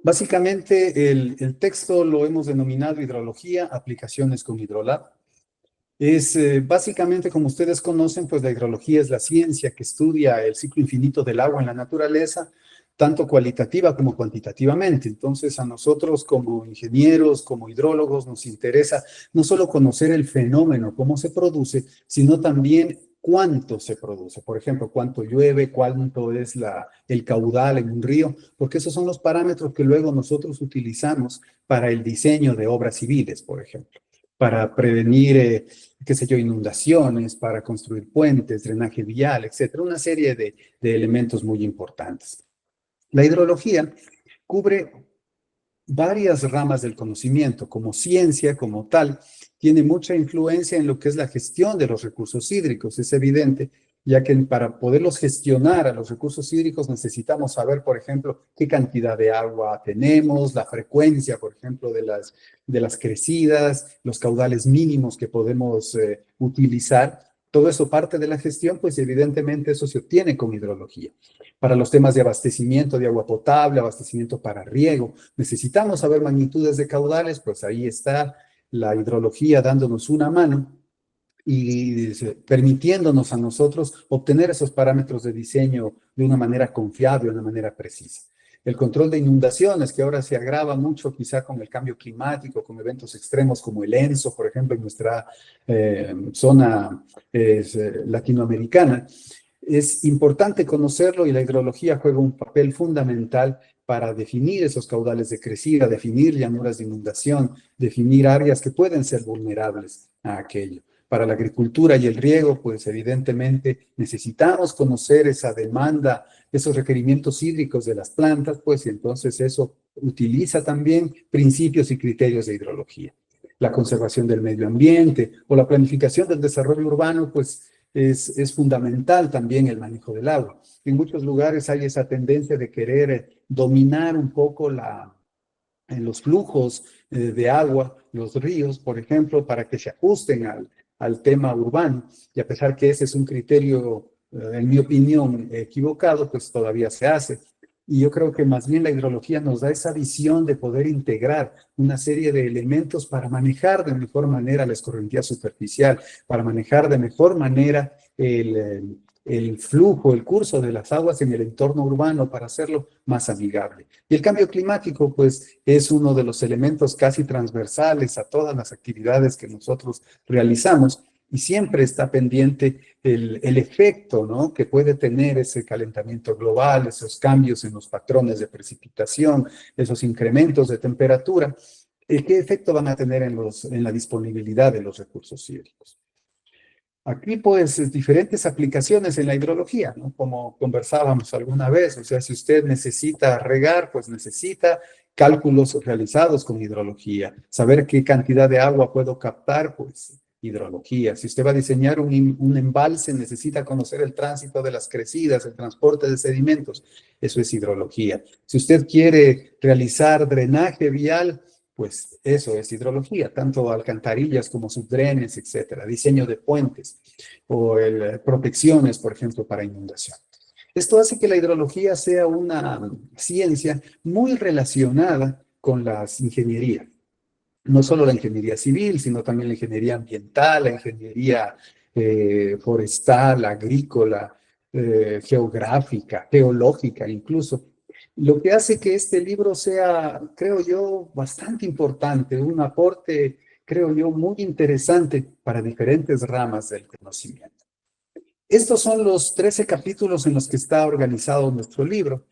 Básicamente, el texto lo hemos denominado Hidrología, aplicaciones con Hidrolab. Es básicamente, como ustedes conocen, pues la hidrología es la ciencia que estudia el ciclo infinito del agua en la naturaleza, tanto cualitativa como cuantitativamente. Entonces, a nosotros como ingenieros, como hidrólogos, nos interesa no solo conocer el fenómeno, cómo se produce, sino también cuánto se produce. Por ejemplo, cuánto llueve, cuánto es el caudal en un río, porque esos son los parámetros que luego nosotros utilizamos para el diseño de obras civiles, por ejemplo, para prevenir qué sé yo, inundaciones, para construir puentes, drenaje vial, etcétera, una serie de elementos muy importantes. La hidrología cubre varias ramas del conocimiento, como ciencia, como tal, tiene mucha influencia en lo que es la gestión de los recursos hídricos, es evidente, ya que para poderlos gestionar a los recursos hídricos necesitamos saber, por ejemplo, qué cantidad de agua tenemos, la frecuencia, por ejemplo, de las crecidas, los caudales mínimos que podemos utilizar. Todo eso parte de la gestión, pues evidentemente eso se obtiene con hidrología. Para los temas de abastecimiento de agua potable, abastecimiento para riego, necesitamos saber magnitudes de caudales, pues ahí está la hidrología dándonos una mano y permitiéndonos a nosotros obtener esos parámetros de diseño de una manera confiable, de una manera precisa. El control de inundaciones, que ahora se agrava mucho quizá con el cambio climático, con eventos extremos como el ENSO, por ejemplo, en nuestra zona latinoamericana. Es importante conocerlo y la hidrología juega un papel fundamental para definir esos caudales de crecida, definir llanuras de inundación, definir áreas que pueden ser vulnerables a aquello. Para la agricultura y el riego, pues evidentemente necesitamos conocer esa demanda, esos requerimientos hídricos de las plantas, pues y entonces eso utiliza también principios y criterios de hidrología. La conservación del medio ambiente o la planificación del desarrollo urbano, pues es fundamental también el manejo del agua. En muchos lugares hay esa tendencia de querer dominar un poco los flujos de agua, los ríos, por ejemplo, para que se ajusten al tema urbano. Y a pesar que ese es un criterio, en mi opinión, equivocado, pues todavía se hace. Y yo creo que más bien la hidrología nos da esa visión de poder integrar una serie de elementos para manejar de mejor manera la escorrentía superficial, para manejar de mejor manera el flujo, el curso de las aguas en el entorno urbano para hacerlo más amigable. Y el cambio climático, pues, es uno de los elementos casi transversales a todas las actividades que nosotros realizamos y siempre está pendiente el efecto, ¿no?, que puede tener ese calentamiento global, esos cambios en los patrones de precipitación, esos incrementos de temperatura, ¿qué efecto van a tener en la disponibilidad de los recursos hídricos? Aquí, pues, diferentes aplicaciones en la hidrología, ¿no? Como conversábamos alguna vez, o sea, si usted necesita regar, pues necesita cálculos realizados con hidrología. Saber qué cantidad de agua puedo captar, pues, hidrología. Si usted va a diseñar un embalse, necesita conocer el tránsito de las crecidas, el transporte de sedimentos. Eso es hidrología. Si usted quiere realizar drenaje vial, pues eso es hidrología, tanto alcantarillas como subdrenes, etcétera, diseño de puentes o protecciones, por ejemplo, para inundación. Esto hace que la hidrología sea una ciencia muy relacionada con las ingenierías. No solo la ingeniería civil, sino también la ingeniería ambiental, la ingeniería forestal, agrícola, geográfica, geológica incluso. Lo que hace que este libro sea, creo yo, bastante importante, un aporte, creo yo, muy interesante para diferentes ramas del conocimiento. Estos son los 13 capítulos en los que está organizado nuestro libro.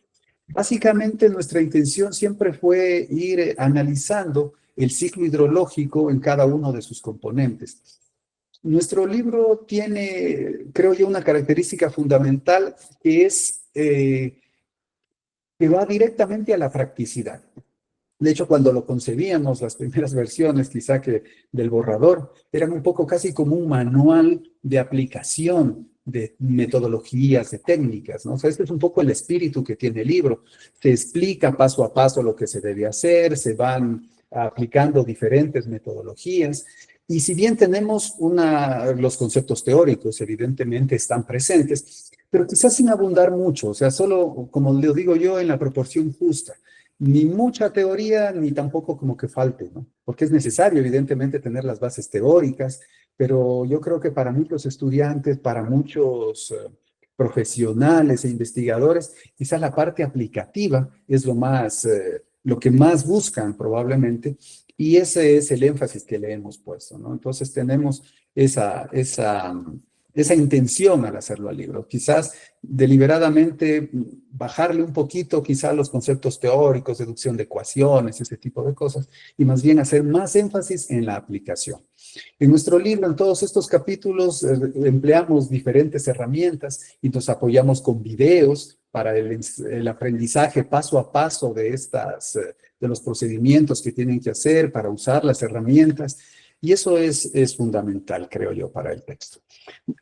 Básicamente, nuestra intención siempre fue ir analizando el ciclo hidrológico en cada uno de sus componentes. Nuestro libro tiene, creo yo, una característica fundamental que es que va directamente a la practicidad. De hecho, cuando lo concebíamos, las primeras versiones quizá que del borrador, eran un poco casi como un manual de aplicación de metodologías, de técnicas, ¿no? O sea, este es un poco el espíritu que tiene el libro. Se explica paso a paso lo que se debe hacer, se van aplicando diferentes metodologías. Y si bien tenemos los conceptos teóricos, evidentemente están presentes, pero quizás sin abundar mucho, o sea, solo, como lo digo yo, en la proporción justa. ni mucha teoría, ni tampoco como que falte, ¿no? Porque es necesario, evidentemente, tener las bases teóricas, pero yo creo que para muchos estudiantes, para muchos profesionales e investigadores, quizá la parte aplicativa es lo que más buscan probablemente, y ese es el énfasis que le hemos puesto, ¿no? Entonces tenemos esa intención al hacerlo al libro. Quizás deliberadamente bajarle un poquito quizá los conceptos teóricos, deducción de ecuaciones, ese tipo de cosas, y más bien hacer más énfasis en la aplicación. En nuestro libro, en todos estos capítulos, empleamos diferentes herramientas y nos apoyamos con videos para el aprendizaje paso a paso de los procedimientos que tienen que hacer para usar las herramientas. Y eso es fundamental, creo yo, para el texto.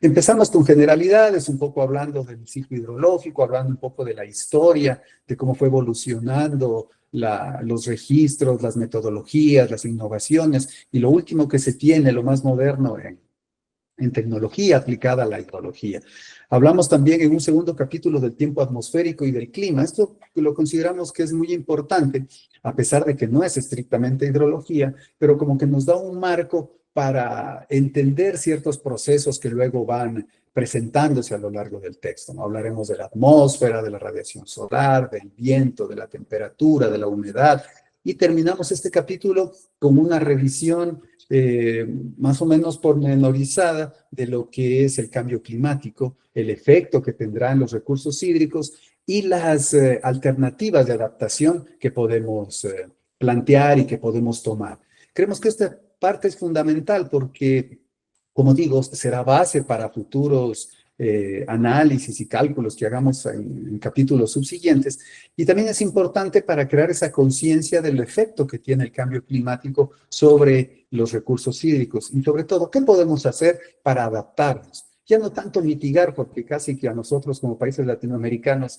Empezamos con generalidades, un poco hablando del ciclo hidrológico, hablando un poco de la historia, de cómo fue evolucionando los registros, las metodologías, las innovaciones, y lo último que se tiene, lo más moderno en tecnología aplicada a la hidrología. Hablamos también en un segundo capítulo del tiempo atmosférico y del clima. Esto lo consideramos que es muy importante, a pesar de que no es estrictamente hidrología, pero como que nos da un marco para entender ciertos procesos que luego van presentándose a lo largo del texto, ¿no? Hablaremos de la atmósfera, de la radiación solar, del viento, de la temperatura, de la humedad, y terminamos este capítulo con una revisión más o menos pormenorizada de lo que es el cambio climático, el efecto que tendrá en los recursos hídricos y las alternativas de adaptación que podemos plantear y que podemos tomar. Creemos que esta parte es fundamental porque, como digo, será base para futuros análisis y cálculos que hagamos en capítulos subsiguientes. Y también es importante para crear esa conciencia del efecto que tiene el cambio climático sobre los recursos hídricos y sobre todo, ¿qué podemos hacer para adaptarnos? Ya no tanto mitigar, porque casi que a nosotros como países latinoamericanos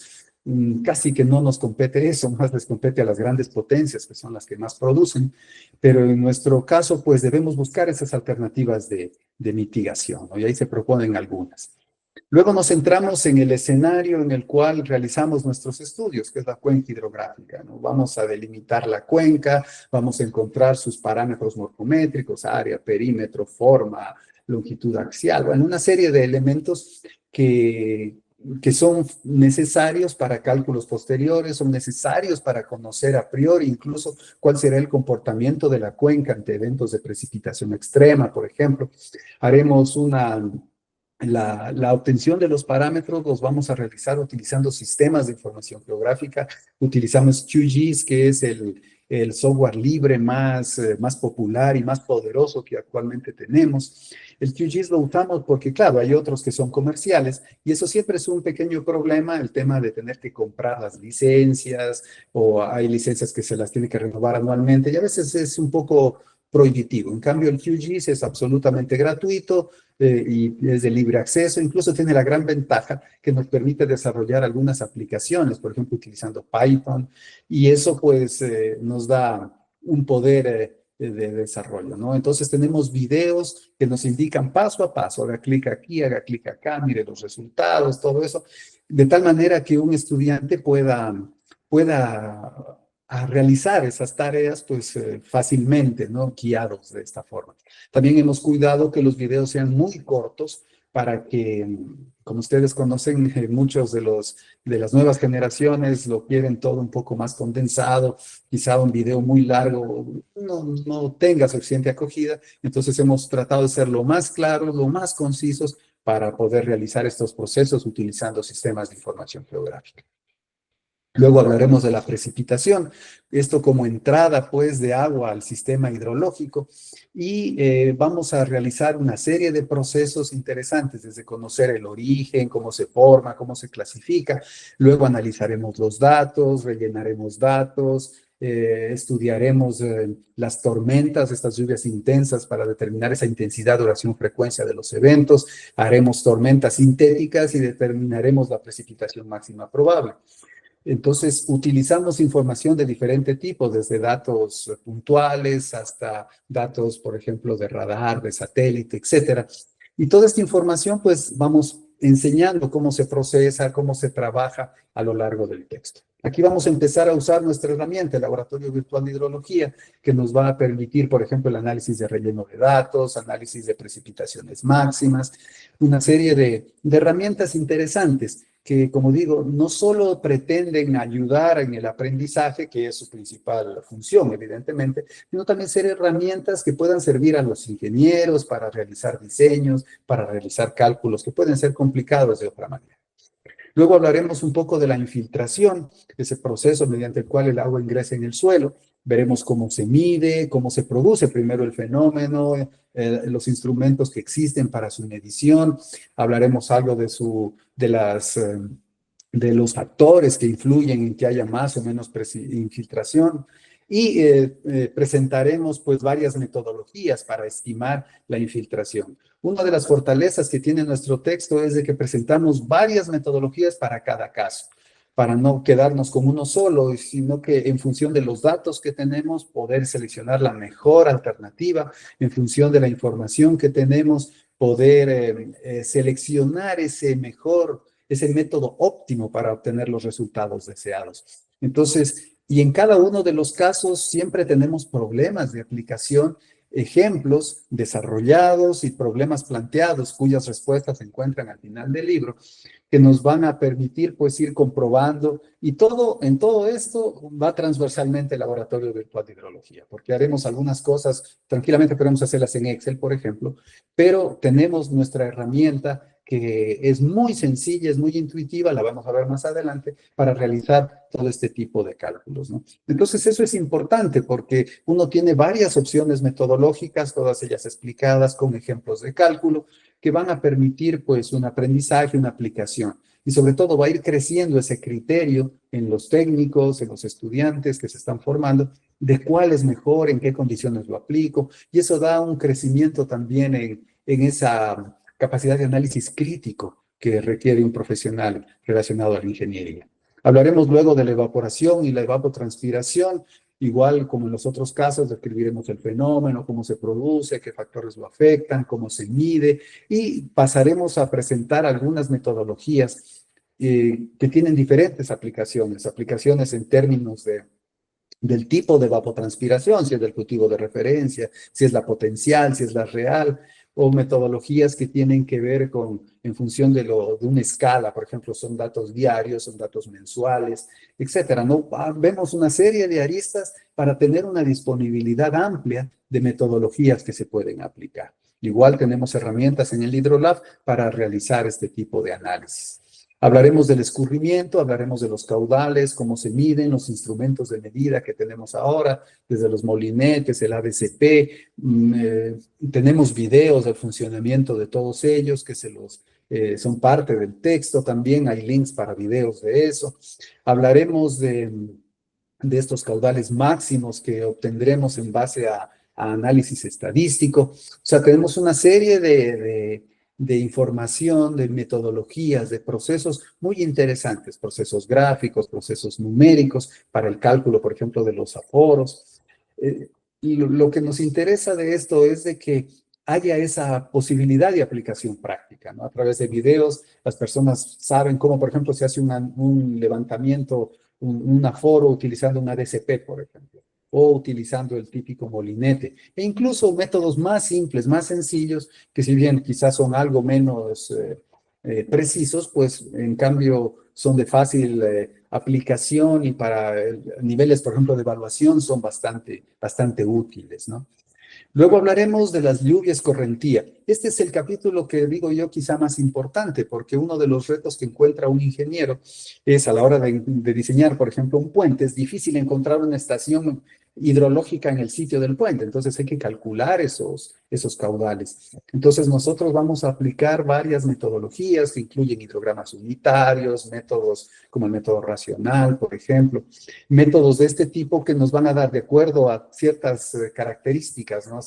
casi que no nos compete eso, más les compete a las grandes potencias, que son las que más producen, pero en nuestro caso, pues debemos buscar esas alternativas de mitigación, ¿no? Y ahí se proponen algunas. Luego nos centramos en el escenario en el cual realizamos nuestros estudios, que es la cuenca hidrográfica, ¿no? Vamos a delimitar la cuenca, vamos a encontrar sus parámetros morfométricos, área, perímetro, forma, longitud axial, bueno, una serie de elementos que son necesarios para cálculos posteriores, son necesarios para conocer a priori incluso cuál será el comportamiento de la cuenca ante eventos de precipitación extrema, por ejemplo. Haremos la obtención de los parámetros los vamos a realizar utilizando sistemas de información geográfica. Utilizamos QGIS, que es el software libre más popular y más poderoso que actualmente tenemos. El QGIS lo usamos porque, claro, hay otros que son comerciales y eso siempre es un pequeño problema, el tema de tener que comprar las licencias o hay licencias que se las tiene que renovar anualmente y a veces es un poco prohibitivo. En cambio, el QGIS es absolutamente gratuito y es de libre acceso. Incluso tiene la gran ventaja que nos permite desarrollar algunas aplicaciones, por ejemplo, utilizando Python, y eso pues nos da un poder de desarrollo, ¿no? Entonces tenemos videos que nos indican paso a paso, haga clic aquí, haga clic acá, mire los resultados, todo eso, de tal manera que un estudiante pueda a realizar esas tareas pues fácilmente, ¿no? Guiados de esta forma. También hemos cuidado que los videos sean muy cortos para que, como ustedes conocen, muchos de las nuevas generaciones lo quieren todo un poco más condensado, quizá un video muy largo no tenga suficiente acogida, entonces hemos tratado de ser lo más claros, lo más concisos para poder realizar estos procesos utilizando sistemas de información geográfica. Luego hablaremos de la precipitación, esto como entrada pues de agua al sistema hidrológico y vamos a realizar una serie de procesos interesantes, desde conocer el origen, cómo se forma, cómo se clasifica, luego analizaremos los datos, rellenaremos datos, estudiaremos las tormentas, estas lluvias intensas para determinar esa intensidad, duración, frecuencia de los eventos, haremos tormentas sintéticas y determinaremos la precipitación máxima probable. Entonces, utilizamos información de diferente tipo, desde datos puntuales hasta datos, por ejemplo, de radar, de satélite, etcétera. Y toda esta información, pues, vamos enseñando cómo se procesa, cómo se trabaja a lo largo del texto. Aquí vamos a empezar a usar nuestra herramienta, el Laboratorio Virtual de Hidrología, que nos va a permitir, por ejemplo, el análisis de relleno de datos, análisis de precipitaciones máximas, una serie de herramientas interesantes que, como digo, no solo pretenden ayudar en el aprendizaje, que es su principal función, evidentemente, sino también ser herramientas que puedan servir a los ingenieros para realizar diseños, para realizar cálculos que pueden ser complicados de otra manera. Luego hablaremos un poco de la infiltración, ese proceso mediante el cual el agua ingresa en el suelo. Veremos cómo se mide, cómo se produce primero el fenómeno, los instrumentos que existen para su medición. Hablaremos algo de los factores que influyen en que haya más o menos infiltración. Y presentaremos pues varias metodologías para estimar la infiltración. Una de las fortalezas que tiene nuestro texto es de que presentamos varias metodologías para cada caso, para no quedarnos con uno solo, sino que en función de los datos que tenemos, poder seleccionar la mejor alternativa, en función de la información que tenemos, poder seleccionar ese método óptimo para obtener los resultados deseados. Entonces, y en cada uno de los casos siempre tenemos problemas de aplicación, ejemplos desarrollados y problemas planteados cuyas respuestas se encuentran al final del libro, que nos van a permitir pues ir comprobando y en todo esto va transversalmente el Laboratorio Virtual de Hidrología, porque haremos algunas cosas, tranquilamente podemos hacerlas en Excel, por ejemplo, pero tenemos nuestra herramienta que es muy sencilla, es muy intuitiva, la vamos a ver más adelante, para realizar todo este tipo de cálculos, ¿no? Entonces eso es importante porque uno tiene varias opciones metodológicas, todas ellas explicadas con ejemplos de cálculo, que van a permitir pues un aprendizaje, una aplicación. Y sobre todo va a ir creciendo ese criterio en los técnicos, en los estudiantes que se están formando, de cuál es mejor, en qué condiciones lo aplico. Y eso da un crecimiento también en esa capacidad de análisis crítico que requiere un profesional relacionado a la ingeniería. Hablaremos luego de la evaporación y la evapotranspiración. Igual como en los otros casos, describiremos el fenómeno, cómo se produce, qué factores lo afectan, cómo se mide, y pasaremos a presentar algunas metodologías que tienen diferentes aplicaciones en términos del tipo de evapotranspiración, si es del cultivo de referencia, si es la potencial, si es la real, o metodologías que tienen que ver en función de una escala, por ejemplo, son datos diarios, son datos mensuales, etcétera, ¿no? Vemos una serie de aristas para tener una disponibilidad amplia de metodologías que se pueden aplicar. Igual tenemos herramientas en el Hidrolab para realizar este tipo de análisis. Hablaremos del escurrimiento, hablaremos de los caudales, cómo se miden los instrumentos de medida que tenemos ahora, desde los molinetes, el ADCP, tenemos videos del funcionamiento de todos ellos que son parte del texto también, hay links para videos de eso. Hablaremos de estos caudales máximos que obtendremos en base a análisis estadístico. O sea, tenemos una serie de información, de metodologías, de procesos muy interesantes, procesos gráficos, procesos numéricos para el cálculo, por ejemplo, de los aforos. Y lo que nos interesa de esto es de que haya esa posibilidad de aplicación práctica, ¿no? A través de videos, las personas saben cómo, por ejemplo, se hace un levantamiento, un aforo utilizando una DCP, por ejemplo, o utilizando el típico molinete, e incluso métodos más simples, más sencillos, que si bien quizás son algo menos precisos, pues en cambio son de fácil aplicación y para niveles, por ejemplo, de evaluación son bastante útiles, ¿no? Luego hablaremos de las lluvias correntía. Este es el capítulo que digo yo quizá más importante, porque uno de los retos que encuentra un ingeniero es a la hora de diseñar, por ejemplo, un puente, es difícil encontrar una estación hidrológica en el sitio del puente, entonces hay que calcular esos caudales. Entonces nosotros vamos a aplicar varias metodologías que incluyen hidrogramas unitarios, métodos como el método racional, por ejemplo, métodos de este tipo que nos van a dar, de acuerdo a ciertas características, ¿no?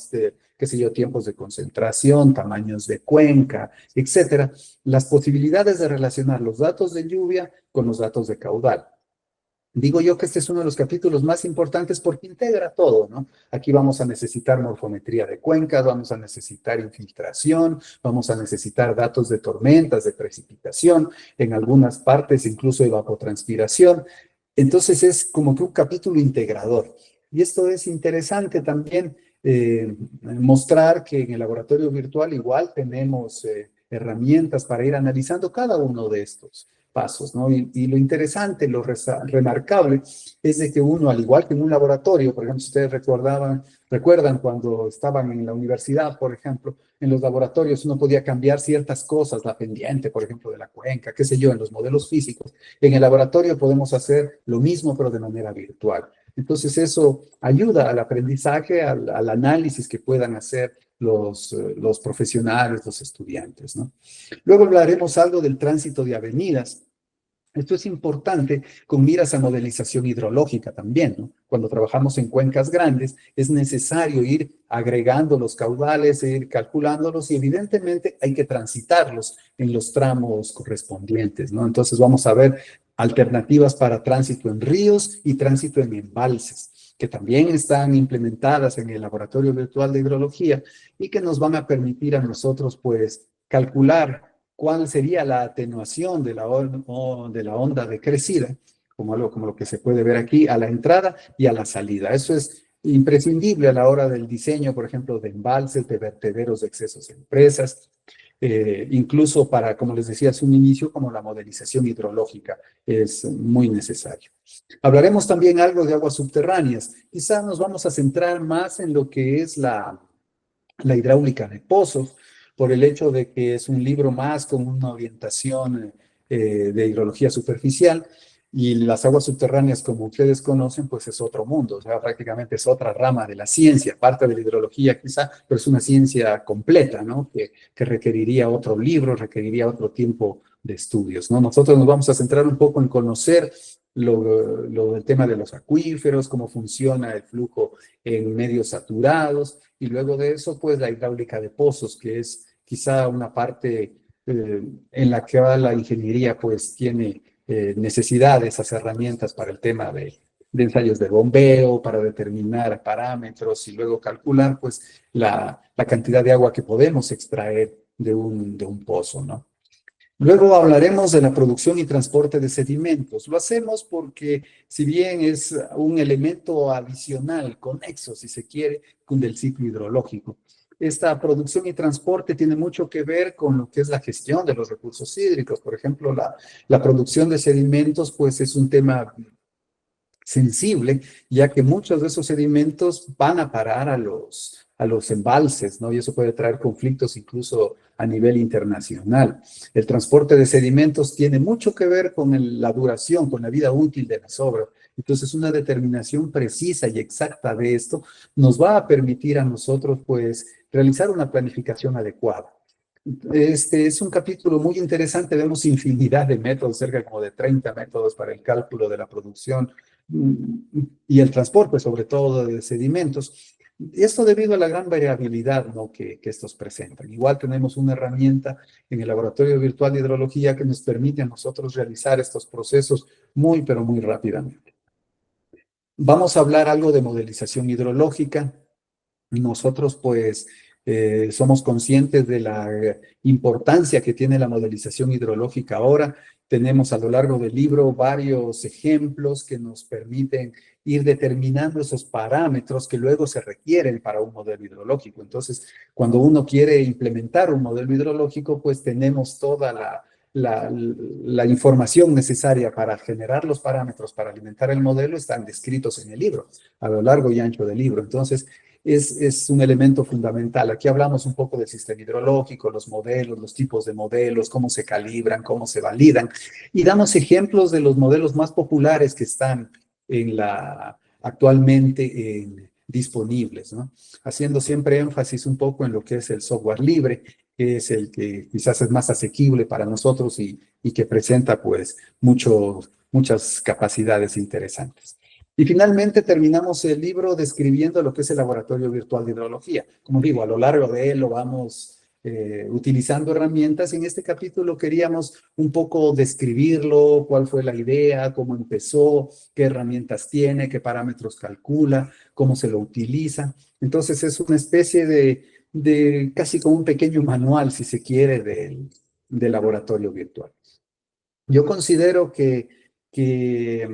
Qué sé yo, tiempos de concentración, tamaños de cuenca, etcétera, las posibilidades de relacionar los datos de lluvia con los datos de caudal. Digo yo que este es uno de los capítulos más importantes porque integra todo, ¿no? Aquí vamos a necesitar morfometría de cuencas, vamos a necesitar infiltración, vamos a necesitar datos de tormentas, de precipitación, en algunas partes incluso evapotranspiración. Entonces es como que un capítulo integrador. Y esto es interesante también mostrar que en el laboratorio virtual igual tenemos herramientas para ir analizando cada uno de estos pasos, ¿no? Y lo interesante, remarcable, es de que uno, al igual que en un laboratorio, por ejemplo, si ustedes recuerdan cuando estaban en la universidad, por ejemplo, en los laboratorios uno podía cambiar ciertas cosas, la pendiente, por ejemplo, de la cuenca, qué sé yo, en los modelos físicos. En el laboratorio podemos hacer lo mismo, pero de manera virtual. Entonces eso ayuda al aprendizaje, al análisis que puedan hacer los profesionales, los estudiantes, ¿no? Luego hablaremos algo del tránsito de avenidas. Esto es importante con miras a modelización hidrológica también, ¿no? Cuando trabajamos en cuencas grandes, es necesario ir agregando los caudales, e ir calculándolos y evidentemente hay que transitarlos en los tramos correspondientes, ¿no? Entonces vamos a ver alternativas para tránsito en ríos y tránsito en embalses, que también están implementadas en el Laboratorio Virtual de Hidrología y que nos van a permitir a nosotros, pues, calcular cuál sería la atenuación de la onda decrecida, como lo que se puede ver aquí, a la entrada y a la salida. Eso es imprescindible a la hora del diseño, por ejemplo, de embalses, de vertederos de excesos de empresas, incluso para, como les decía hace un inicio, como la modelización hidrológica es muy necesario. Hablaremos también algo de aguas subterráneas. Quizá nos vamos a centrar más en lo que es la hidráulica de pozos, por el hecho de que es un libro más con una orientación de hidrología superficial, y las aguas subterráneas, como ustedes conocen, pues es otro mundo, o sea, prácticamente es otra rama de la ciencia, parte de la hidrología quizá, pero es una ciencia completa, ¿no? Que requeriría otro libro, requeriría otro tiempo de estudios, ¿no? Nosotros nos vamos a centrar un poco en conocer lo del tema de los acuíferos, cómo funciona el flujo en medios saturados, y luego de eso, pues la hidráulica de pozos, que es quizá una parte en la que la ingeniería pues tiene necesidad de esas herramientas para el tema de ensayos de bombeo, para determinar parámetros y luego calcular pues la cantidad de agua que podemos extraer de un pozo, ¿no? Luego hablaremos de la producción y transporte de sedimentos. Lo hacemos porque, si bien es un elemento adicional, conexo, si se quiere, con el ciclo hidrológico, esta producción y transporte tiene mucho que ver con lo que es la gestión de los recursos hídricos. Por ejemplo, la producción de sedimentos, pues es un tema sensible, ya que muchos de esos sedimentos van a parar a los embalses, ¿no? Y eso puede traer conflictos incluso a nivel internacional. El transporte de sedimentos tiene mucho que ver con la duración, con la vida útil de las obras. Entonces, una determinación precisa y exacta de esto nos va a permitir a nosotros, pues, realizar una planificación adecuada. Este es un capítulo muy interesante, vemos infinidad de métodos, cerca como de 30 métodos para el cálculo de la producción y el transporte, sobre todo de sedimentos. Esto debido a la gran variabilidad, ¿no?, que estos presentan. Igual tenemos una herramienta en el Laboratorio Virtual de Hidrología que nos permite a nosotros realizar estos procesos muy, pero muy rápidamente. Vamos a hablar algo de modelización hidrológica. Nosotros, pues, somos conscientes de la importancia que tiene la modelización hidrológica ahora. Tenemos a lo largo del libro varios ejemplos que nos permiten ir determinando esos parámetros que luego se requieren para un modelo hidrológico. Entonces, cuando uno quiere implementar un modelo hidrológico, pues tenemos toda la información necesaria para generar los parámetros para alimentar el modelo, están descritos en el libro, a lo largo y ancho del libro. Entonces, es un elemento fundamental. Aquí hablamos un poco del sistema hidrológico, los modelos, los tipos de modelos, cómo se calibran, cómo se validan, y damos ejemplos de los modelos más populares que están actualmente disponibles, ¿no? Haciendo siempre énfasis un poco en lo que es el software libre, que es el que quizás es más asequible para nosotros y que presenta pues muchas capacidades interesantes. Y finalmente terminamos el libro describiendo lo que es el Laboratorio Virtual de Hidrología. Como digo, a lo largo de él lo vamos utilizando herramientas. En este capítulo queríamos un poco describirlo, cuál fue la idea, cómo empezó, qué herramientas tiene, qué parámetros calcula, cómo se lo utiliza. Entonces es una especie de casi como un pequeño manual, si se quiere, del laboratorio virtual. Yo considero que que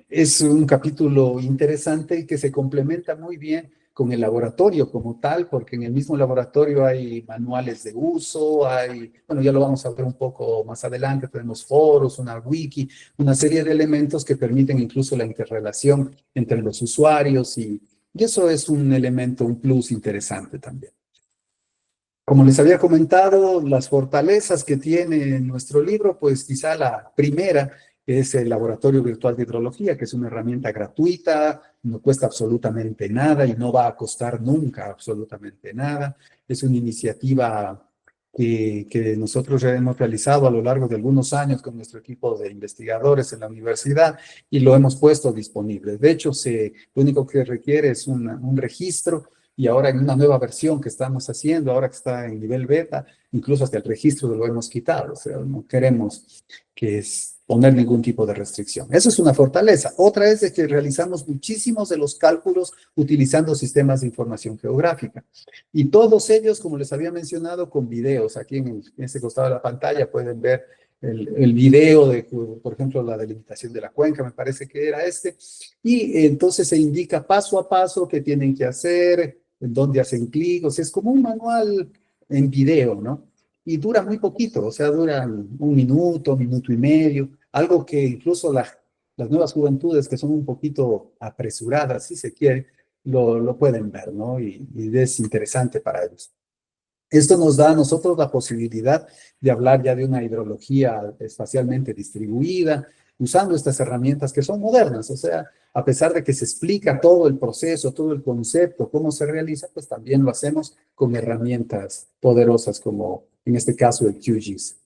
es un capítulo interesante y que se complementa muy bien con el laboratorio como tal, porque en el mismo laboratorio hay manuales de uso, hay, bueno, ya lo vamos a ver un poco más adelante, tenemos foros, una wiki, una serie de elementos que permiten incluso la interrelación entre los usuarios y eso es un elemento, un plus interesante también. Como les había comentado, las fortalezas que tiene nuestro libro, pues quizá la primera es el Laboratorio Virtual de Hidrología, que es una herramienta gratuita, no cuesta absolutamente nada y no va a costar nunca absolutamente nada. Es una iniciativa que nosotros ya hemos realizado a lo largo de algunos años con nuestro equipo de investigadores en la universidad y lo hemos puesto disponible. De hecho, lo único que requiere es un registro y ahora en una nueva versión que estamos haciendo, ahora que está en nivel beta, incluso hasta el registro lo hemos quitado, o sea, no queremos poner ningún tipo de restricción. Eso es una fortaleza. Otra es de que realizamos muchísimos de los cálculos utilizando sistemas de información geográfica. Y todos ellos, como les había mencionado, con videos. Aquí en ese costado de la pantalla pueden ver el video de, por ejemplo, la delimitación de la cuenca, me parece que era este. Y entonces se indica paso a paso qué tienen que hacer, en dónde hacen clic, o sea, es como un manual en video, ¿no? Y dura muy poquito, o sea, dura un minuto, minuto y medio, algo que incluso las nuevas juventudes que son un poquito apresuradas, si se quiere, lo pueden ver, ¿no? Y es interesante para ellos. Esto nos da a nosotros la posibilidad de hablar ya de una hidrología espacialmente distribuida, usando estas herramientas que son modernas, o sea, a pesar de que se explica todo el proceso, todo el concepto, cómo se realiza, pues también lo hacemos con herramientas poderosas como en este caso el QGIS.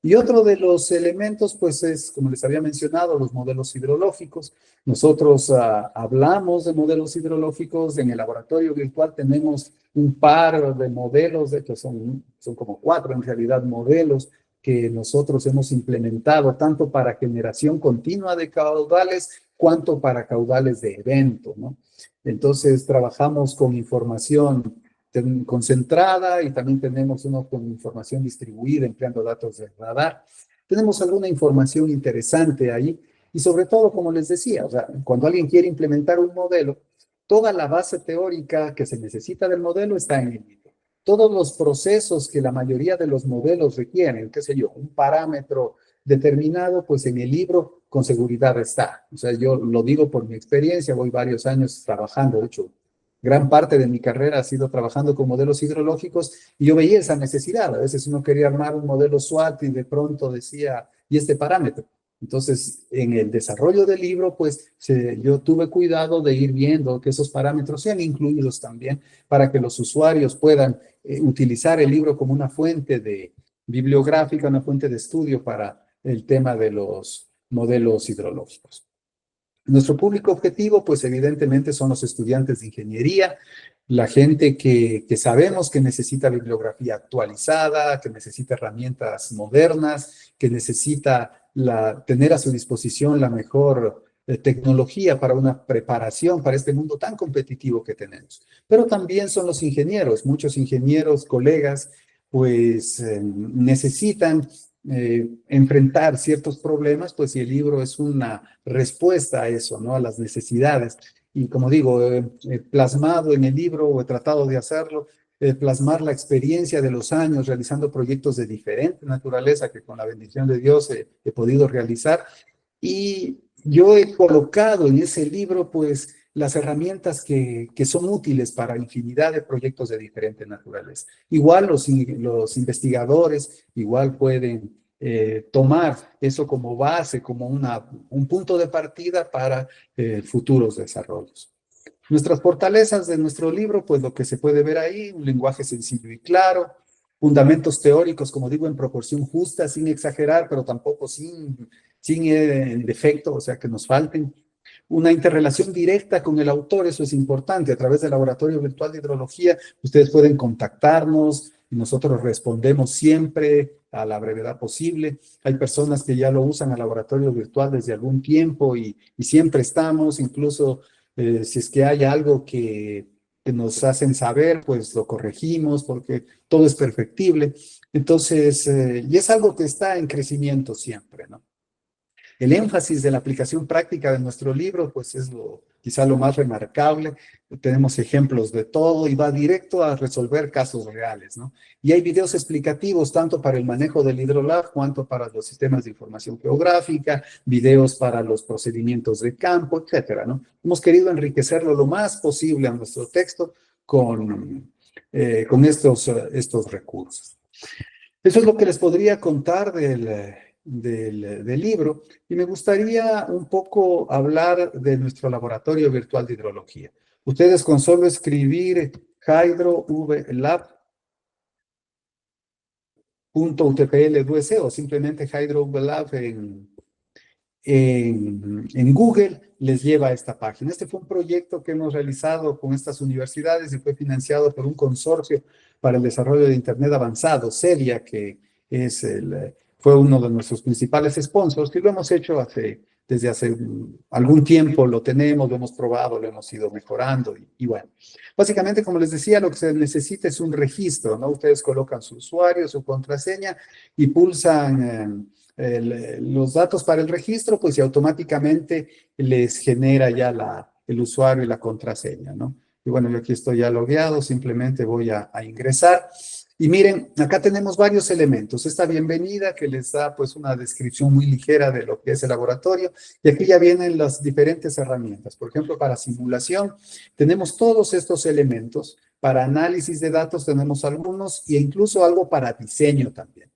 Y otro de los elementos, pues es, como les había mencionado, los modelos hidrológicos. Nosotros hablamos de modelos hidrológicos. En el laboratorio virtual tenemos un par de modelos, de hecho son como 4 en realidad modelos que nosotros hemos implementado tanto para generación continua de caudales cuanto para caudales de evento, ¿no? Entonces trabajamos con información concentrada y también tenemos uno con información distribuida empleando datos de radar. Tenemos alguna información interesante ahí y sobre todo, como les decía, o sea, cuando alguien quiere implementar un modelo, toda la base teórica que se necesita del modelo está en el libro. Todos los procesos que la mayoría de los modelos requieren, qué sé yo, un parámetro determinado, pues en el libro con seguridad está. O sea, yo lo digo por mi experiencia, voy varios años trabajando, de hecho, gran parte de mi carrera ha sido trabajando con modelos hidrológicos y yo veía esa necesidad. A veces uno quería armar un modelo SWOT y de pronto decía, ¿y este parámetro? Entonces, en el desarrollo del libro, pues yo tuve cuidado de ir viendo que esos parámetros sean incluidos también para que los usuarios puedan utilizar el libro como una fuente bibliográfica, una fuente de estudio para el tema de los modelos hidrológicos. Nuestro público objetivo, pues evidentemente son los estudiantes de ingeniería, la gente que sabemos que necesita bibliografía actualizada, que necesita herramientas modernas, que necesita tener a su disposición la mejor tecnología para una preparación para este mundo tan competitivo que tenemos. Pero también son los ingenieros, muchos ingenieros, colegas, pues necesitan enfrentar ciertos problemas, pues y el libro es una respuesta a eso, ¿no? A las necesidades. Y como digo, plasmado en el libro, o he tratado de hacerlo, plasmar la experiencia de los años realizando proyectos de diferente naturaleza que con la bendición de Dios he podido realizar. Y yo he colocado en ese libro, pues, las herramientas que son útiles para infinidad de proyectos de diferente naturaleza. Igual los investigadores, igual pueden tomar eso como base, como un punto de partida para futuros desarrollos. Nuestras fortalezas de nuestro libro, pues lo que se puede ver ahí, un lenguaje sencillo y claro, fundamentos teóricos, como digo, en proporción justa, sin exagerar, pero tampoco sin defecto, o sea, que nos falten. Una interrelación directa con el autor, eso es importante. A través del Laboratorio Virtual de Hidrología, ustedes pueden contactarnos y nosotros respondemos siempre a la brevedad posible. Hay personas que ya lo usan al laboratorio virtual desde algún tiempo y siempre estamos, incluso si es que hay algo que nos hacen saber, pues lo corregimos porque todo es perfectible. Entonces, y es algo que está en crecimiento siempre, ¿no? El énfasis de la aplicación práctica de nuestro libro, pues es quizá lo más remarcable. Tenemos ejemplos de todo y va directo a resolver casos reales, ¿no? Y hay videos explicativos tanto para el manejo del HydroLab cuanto para los sistemas de información geográfica, videos para los procedimientos de campo, etcétera, ¿no? Hemos querido enriquecerlo lo más posible a nuestro texto con estos recursos. Eso es lo que les podría contar del libro y me gustaría un poco hablar de nuestro laboratorio virtual de hidrología. Ustedes con solo escribir hydrovlab.utpl.es o simplemente hydrovlab en Google les lleva a esta página. Este fue un proyecto que hemos realizado con estas universidades y fue financiado por un consorcio para el desarrollo de Internet avanzado, CELIA, que fue uno de nuestros principales sponsors y lo hemos hecho desde hace algún tiempo, lo tenemos, lo hemos probado, lo hemos ido mejorando y bueno. Básicamente, como les decía, lo que se necesita es un registro, ¿no? Ustedes colocan su usuario, su contraseña y pulsan los datos para el registro, pues y automáticamente les genera ya el usuario y la contraseña, ¿no? Y bueno, yo aquí estoy ya logueado, simplemente voy a ingresar. Y miren, acá tenemos varios elementos. Esta bienvenida que les da pues una descripción muy ligera de lo que es el laboratorio. Y aquí ya vienen las diferentes herramientas. Por ejemplo, para simulación tenemos todos estos elementos. Para análisis de datos tenemos algunos e incluso algo para diseño también.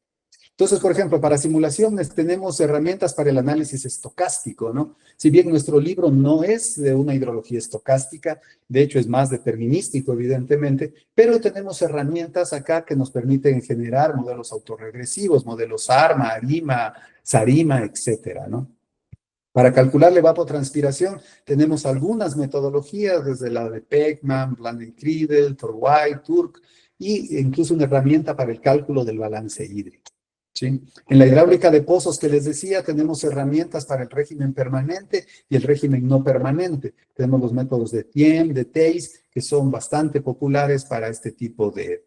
Entonces, por ejemplo, para simulaciones tenemos herramientas para el análisis estocástico, ¿no? Si bien nuestro libro no es de una hidrología estocástica, de hecho es más determinístico, evidentemente, pero tenemos herramientas acá que nos permiten generar modelos autorregresivos, modelos ARMA, ARIMA, SARIMA, etcétera, ¿no? Para calcular la evapotranspiración tenemos algunas metodologías, desde la de Pecman, Blandin-Criedel, Torway, Turk, e incluso una herramienta para el cálculo del balance hídrico. ¿Sí? En la hidráulica de pozos que les decía, tenemos herramientas para el régimen permanente y el régimen no permanente. Tenemos los métodos de TIEM, de TACE, que son bastante populares para este tipo de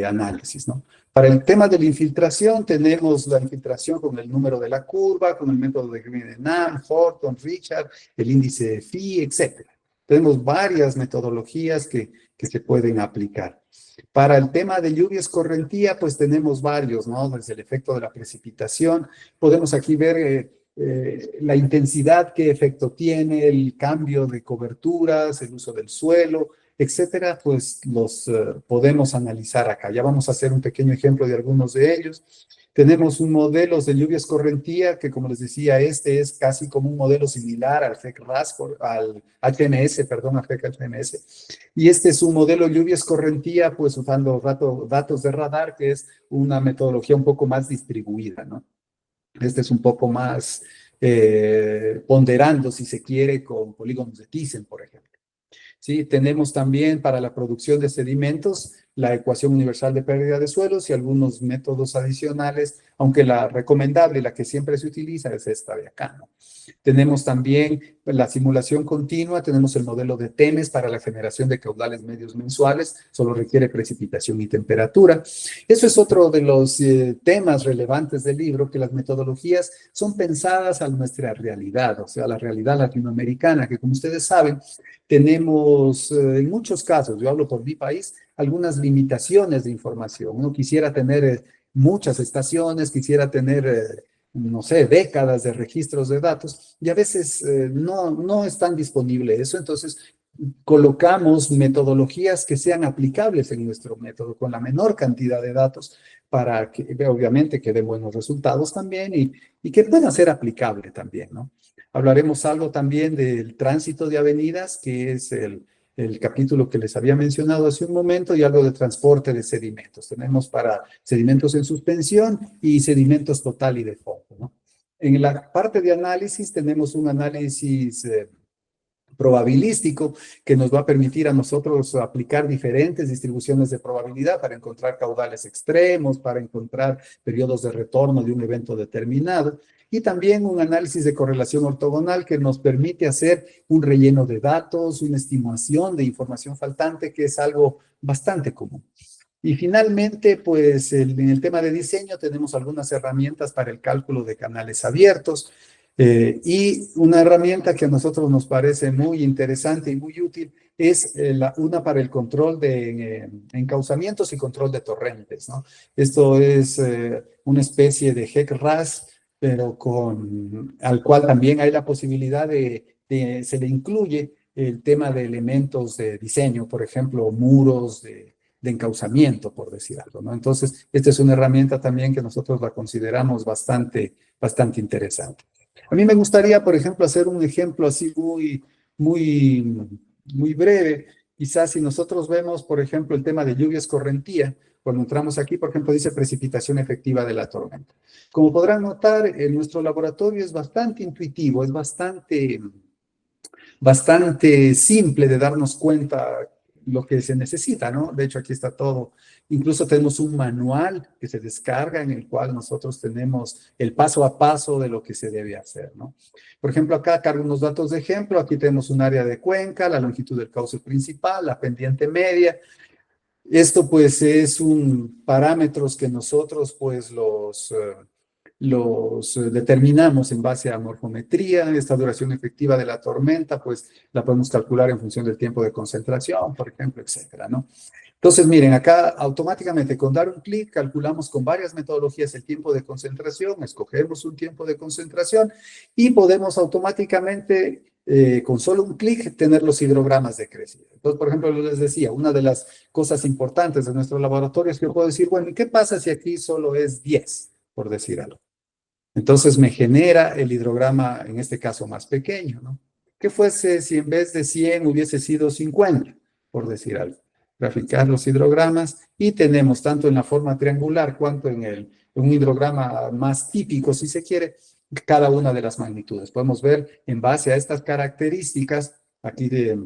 análisis, ¿no? Para el tema de la infiltración, tenemos la infiltración con el número de la curva, con el método de Green-Nam, Horton, Richard, el índice de Phi, etc. Tenemos varias metodologías que se pueden aplicar. Para el tema de lluvia escorrentía, pues tenemos varios, ¿no? Desde el efecto de la precipitación, podemos aquí ver la intensidad, qué efecto tiene, el cambio de coberturas, el uso del suelo, etcétera, pues los podemos analizar acá. Ya vamos a hacer un pequeño ejemplo de algunos de ellos. Tenemos un modelo de lluvia escorrentía que, como les decía, este es casi como un modelo similar al FEC-RAS, al HMS, perdón, al FEC-HMS. Y este es un modelo de lluvia escorrentía, pues usando datos de radar, que es una metodología un poco más distribuida, ¿no? Este es un poco más ponderando, si se quiere, con polígonos de Thyssen, por ejemplo. ¿Sí? Tenemos también para la producción de sedimentos la ecuación universal de pérdida de suelos y algunos métodos adicionales, aunque la recomendable y la que siempre se utiliza es esta de acá, ¿no? Tenemos también la simulación continua, tenemos el modelo de TEMES para la generación de caudales medios mensuales, solo requiere precipitación y temperatura. Eso es otro de los temas relevantes del libro, que las metodologías son pensadas a nuestra realidad, o sea, la realidad latinoamericana, que como ustedes saben, tenemos en muchos casos, yo hablo por mi país, algunas limitaciones de información. Uno quisiera tener muchas estaciones, quisiera tener, no sé, décadas de registros de datos y a veces no es tan disponible eso. Entonces, colocamos metodologías que sean aplicables en nuestro método con la menor cantidad de datos para que obviamente que den buenos resultados también y que puedan ser aplicable también, ¿no? Hablaremos algo también del tránsito de avenidas, que es el capítulo que les había mencionado hace un momento, y algo de transporte de sedimentos. Tenemos para sedimentos en suspensión y sedimentos total y de fondo, ¿no? En la parte de análisis tenemos un análisis probabilístico que nos va a permitir a nosotros aplicar diferentes distribuciones de probabilidad para encontrar caudales extremos, para encontrar periodos de retorno de un evento determinado. Y también un análisis de correlación ortogonal que nos permite hacer un relleno de datos, una estimación de información faltante, que es algo bastante común. Y finalmente, pues en el tema de diseño tenemos algunas herramientas para el cálculo de canales abiertos. Y una herramienta que a nosotros nos parece muy interesante y muy útil es una para el control de encauzamientos y control de torrentes, ¿no? Esto es una especie de HEC-RAS, pero al cual también hay la posibilidad se le incluye el tema de elementos de diseño, por ejemplo, muros de encauzamiento, por decir algo, ¿no? Entonces, esta es una herramienta también que nosotros la consideramos bastante interesante. A mí me gustaría, por ejemplo, hacer un ejemplo así muy, muy breve. Quizás si nosotros vemos, por ejemplo, el tema de lluvia escorrentía, cuando entramos aquí, por ejemplo, dice precipitación efectiva de la tormenta. Como podrán notar, en nuestro laboratorio es bastante intuitivo, es bastante simple de darnos cuenta lo que se necesita, ¿no? De hecho, aquí está todo. Incluso tenemos un manual que se descarga en el cual nosotros tenemos el paso a paso de lo que se debe hacer, ¿no? Por ejemplo, acá cargo unos datos de ejemplo. Aquí tenemos un área de cuenca, la longitud del cauce principal, la pendiente media. Esto pues es un parámetros que nosotros pues los determinamos en base a morfometría. Esta duración efectiva de la tormenta, pues la podemos calcular en función del tiempo de concentración, por ejemplo, etcétera, ¿no? Entonces, miren, acá automáticamente con dar un clic calculamos con varias metodologías el tiempo de concentración, escogemos un tiempo de concentración y podemos automáticamente, con solo un clic, tener los hidrogramas de crecida. Entonces, por ejemplo, les decía, una de las cosas importantes de nuestro laboratorio es que yo puedo decir, bueno, ¿y qué pasa si aquí solo es 10, por decir algo? Entonces me genera el hidrograma, en este caso, más pequeño, ¿no? ¿Qué fuese si en vez de 100 hubiese sido 50, por decir algo? Graficar los hidrogramas y tenemos tanto en la forma triangular cuanto en un hidrograma más típico, si se quiere, cada una de las magnitudes. Podemos ver en base a estas características aquí de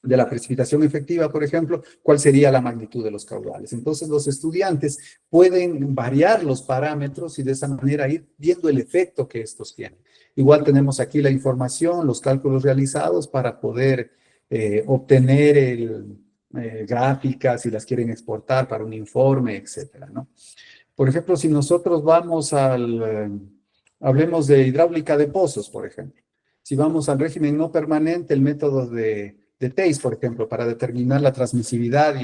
la precipitación efectiva, por ejemplo, cuál sería la magnitud de los caudales. Entonces, los estudiantes pueden variar los parámetros y de esa manera ir viendo el efecto que estos tienen. Igual tenemos aquí la información, los cálculos realizados para poder obtener gráficas si las quieren exportar para un informe, etcétera, ¿no? Por ejemplo, si nosotros vamos hablemos de hidráulica de pozos, por ejemplo. Si vamos al régimen no permanente, el método de TACE, por ejemplo, para determinar la transmisividad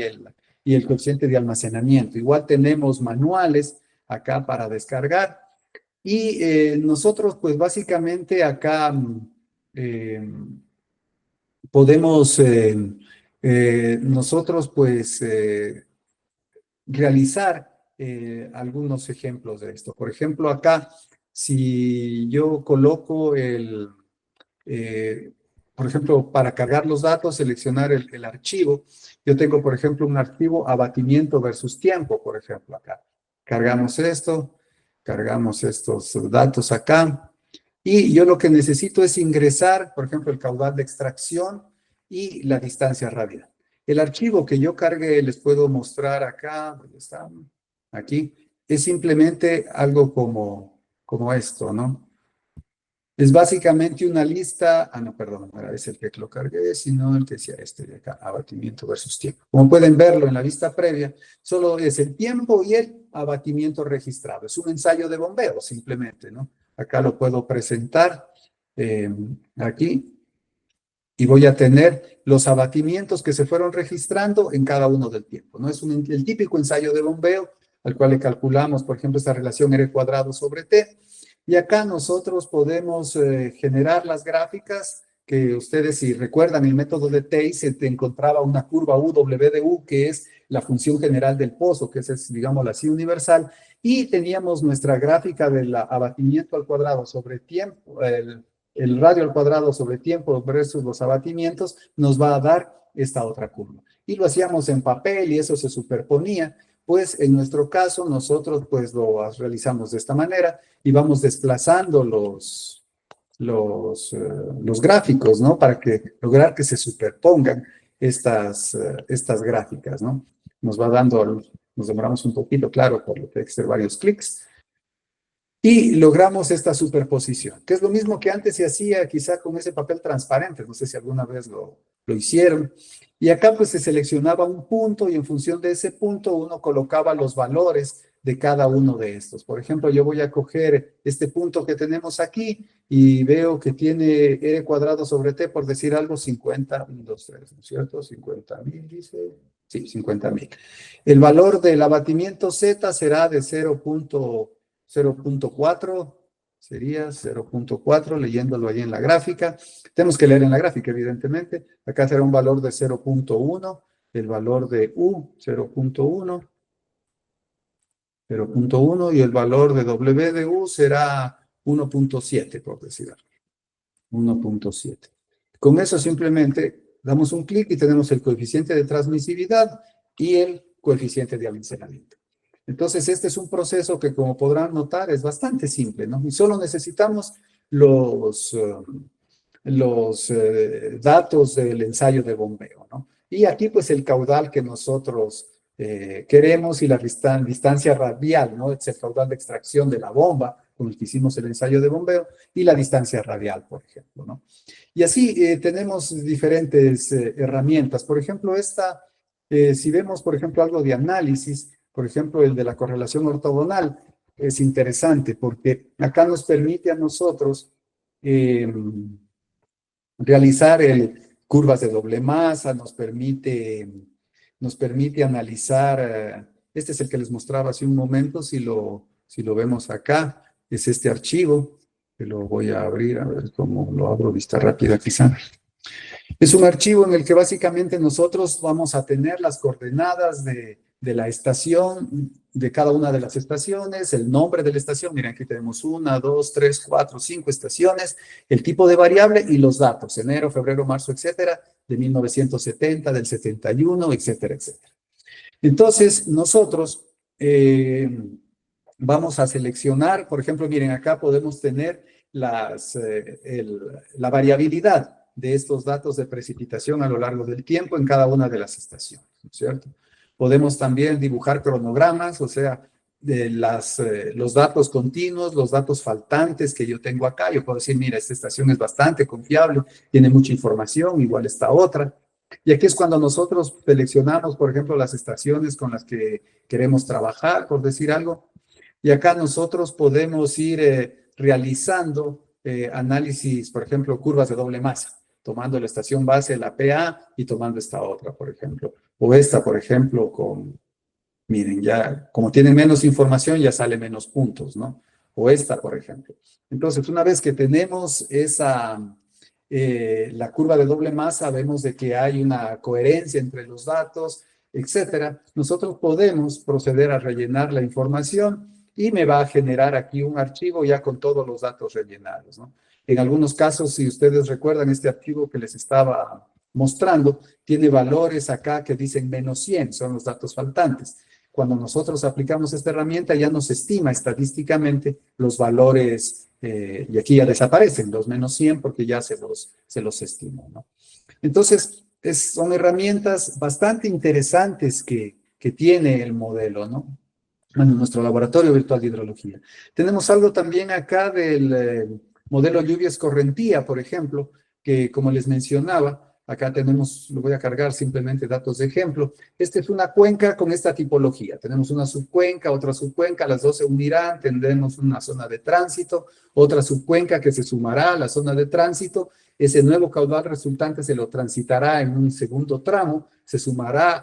y el coeficiente de almacenamiento. Igual tenemos manuales acá para descargar. Y nosotros, pues básicamente acá eh, podemos nosotros, pues, realizar algunos ejemplos de esto. Por ejemplo, acá, si yo coloco por ejemplo, para cargar los datos, seleccionar el archivo. Yo tengo, por ejemplo, un archivo abatimiento versus tiempo, por ejemplo, acá. Cargamos esto, cargamos estos datos acá. Y yo lo que necesito es ingresar, por ejemplo, el caudal de extracción y la distancia radial. El archivo que yo cargue, les puedo mostrar acá, ¿dónde está? Aquí, es simplemente algo como esto, ¿no? Es básicamente una lista, no, perdón, no era ese el que lo cargué, sino el que decía este de acá, abatimiento versus tiempo. Como pueden verlo en la vista previa, solo es el tiempo y el abatimiento registrado. Es un ensayo de bombeo, simplemente, ¿no? Acá lo puedo presentar aquí y voy a tener los abatimientos que se fueron registrando en cada uno del tiempo, ¿no? Es el típico ensayo de bombeo al cual le calculamos, por ejemplo, esta relación R cuadrado sobre T. Y acá nosotros podemos generar las gráficas que ustedes, si recuerdan el método de TACE, se te encontraba una curva U, W de U, que es la función general del pozo, que es, digamos, la así universal, y teníamos nuestra gráfica del abatimiento al cuadrado sobre tiempo, el radio al cuadrado sobre tiempo versus los abatimientos, nos va a dar esta otra curva. Y lo hacíamos en papel y eso se superponía. Pues en nuestro caso, nosotros pues lo realizamos de esta manera y vamos desplazando los gráficos, ¿no? Para lograr que se superpongan estas gráficas, ¿no? Nos va dando, nos demoramos un poquito, claro, por lo que hay que hacer varios clics. Y logramos esta superposición, que es lo mismo que antes se hacía quizá con ese papel transparente, no sé si alguna vez lo hicieron. Y acá pues se seleccionaba un punto y en función de ese punto uno colocaba los valores de cada uno de estos. Por ejemplo, yo voy a coger este punto que tenemos aquí y veo que tiene R cuadrado sobre T, por decir algo, 50, 1, 2, 3, ¿no es cierto? 50.000, dice. Sí, 50.000. El valor del abatimiento Z será de 0.4, sería 0.4, leyéndolo ahí en la gráfica. Tenemos que leer en la gráfica, evidentemente. Acá será un valor de 0.1, el valor de U, 0.1. 0.1 y el valor de W de U será 1.7, por decir algo. 1.7. Con eso simplemente damos un clic y tenemos el coeficiente de transmisividad y el coeficiente de almacenamiento. Entonces, este es un proceso que, como podrán notar, es bastante simple, ¿no? Y solo necesitamos los datos del ensayo de bombeo, ¿no? Y aquí, pues, el caudal que nosotros queremos y la distancia radial, ¿no? Es el caudal de extracción de la bomba con el que hicimos el ensayo de bombeo y la distancia radial, por ejemplo, ¿no? Y así tenemos diferentes herramientas. Por ejemplo, si vemos, por ejemplo, algo de análisis, por ejemplo, el de la correlación ortogonal, es interesante porque acá nos permite a nosotros realizar curvas de doble masa, nos permite analizar, este es el que les mostraba hace un momento, si lo vemos acá, es este archivo, que lo voy a abrir, a ver cómo lo abro, vista rápida quizá. Es un archivo en el que básicamente nosotros vamos a tener las coordenadas de la estación, de cada una de las estaciones, el nombre de la estación, miren aquí tenemos 1, 2, 3, 4, 5 estaciones, el tipo de variable y los datos, enero, febrero, marzo, etcétera, de 1970, del 71, etcétera, etcétera. Entonces, nosotros vamos a seleccionar, por ejemplo, miren, acá podemos tener la variabilidad de estos datos de precipitación a lo largo del tiempo en cada una de las estaciones, ¿no es cierto? Podemos también dibujar cronogramas, o sea, de los datos continuos, los datos faltantes que yo tengo acá. Yo puedo decir, mira, esta estación es bastante confiable, tiene mucha información, igual esta otra. Y aquí es cuando nosotros seleccionamos, por ejemplo, las estaciones con las que queremos trabajar, por decir algo. Y acá nosotros podemos ir realizando análisis, por ejemplo, curvas de doble masa, tomando la estación base, la PA, y tomando esta otra, por ejemplo. O esta, por ejemplo, miren, ya como tiene menos información, ya sale menos puntos, ¿no? O esta, por ejemplo. Entonces, una vez que tenemos la curva de doble masa, vemos de que hay una coherencia entre los datos, etcétera. Nosotros podemos proceder a rellenar la información y me va a generar aquí un archivo ya con todos los datos rellenados, ¿no? En algunos casos, si ustedes recuerdan, este archivo que les estaba mostrando, tiene valores acá que dicen menos 100, son los datos faltantes. Cuando nosotros aplicamos esta herramienta, ya nos estima estadísticamente los valores, y aquí ya desaparecen los menos 100 porque ya se los estimó, ¿no? Entonces, son herramientas bastante interesantes que tiene el modelo, ¿no? En nuestro laboratorio virtual de hidrología. Tenemos algo también acá del modelo lluvia escorrentía, por ejemplo, que como les mencionaba, acá tenemos, lo voy a cargar simplemente datos de ejemplo. Esta es una cuenca con esta tipología. Tenemos una subcuenca, otra subcuenca, las dos se unirán, tendremos una zona de tránsito, otra subcuenca que se sumará a la zona de tránsito. Ese nuevo caudal resultante se lo transitará en un segundo tramo, se sumará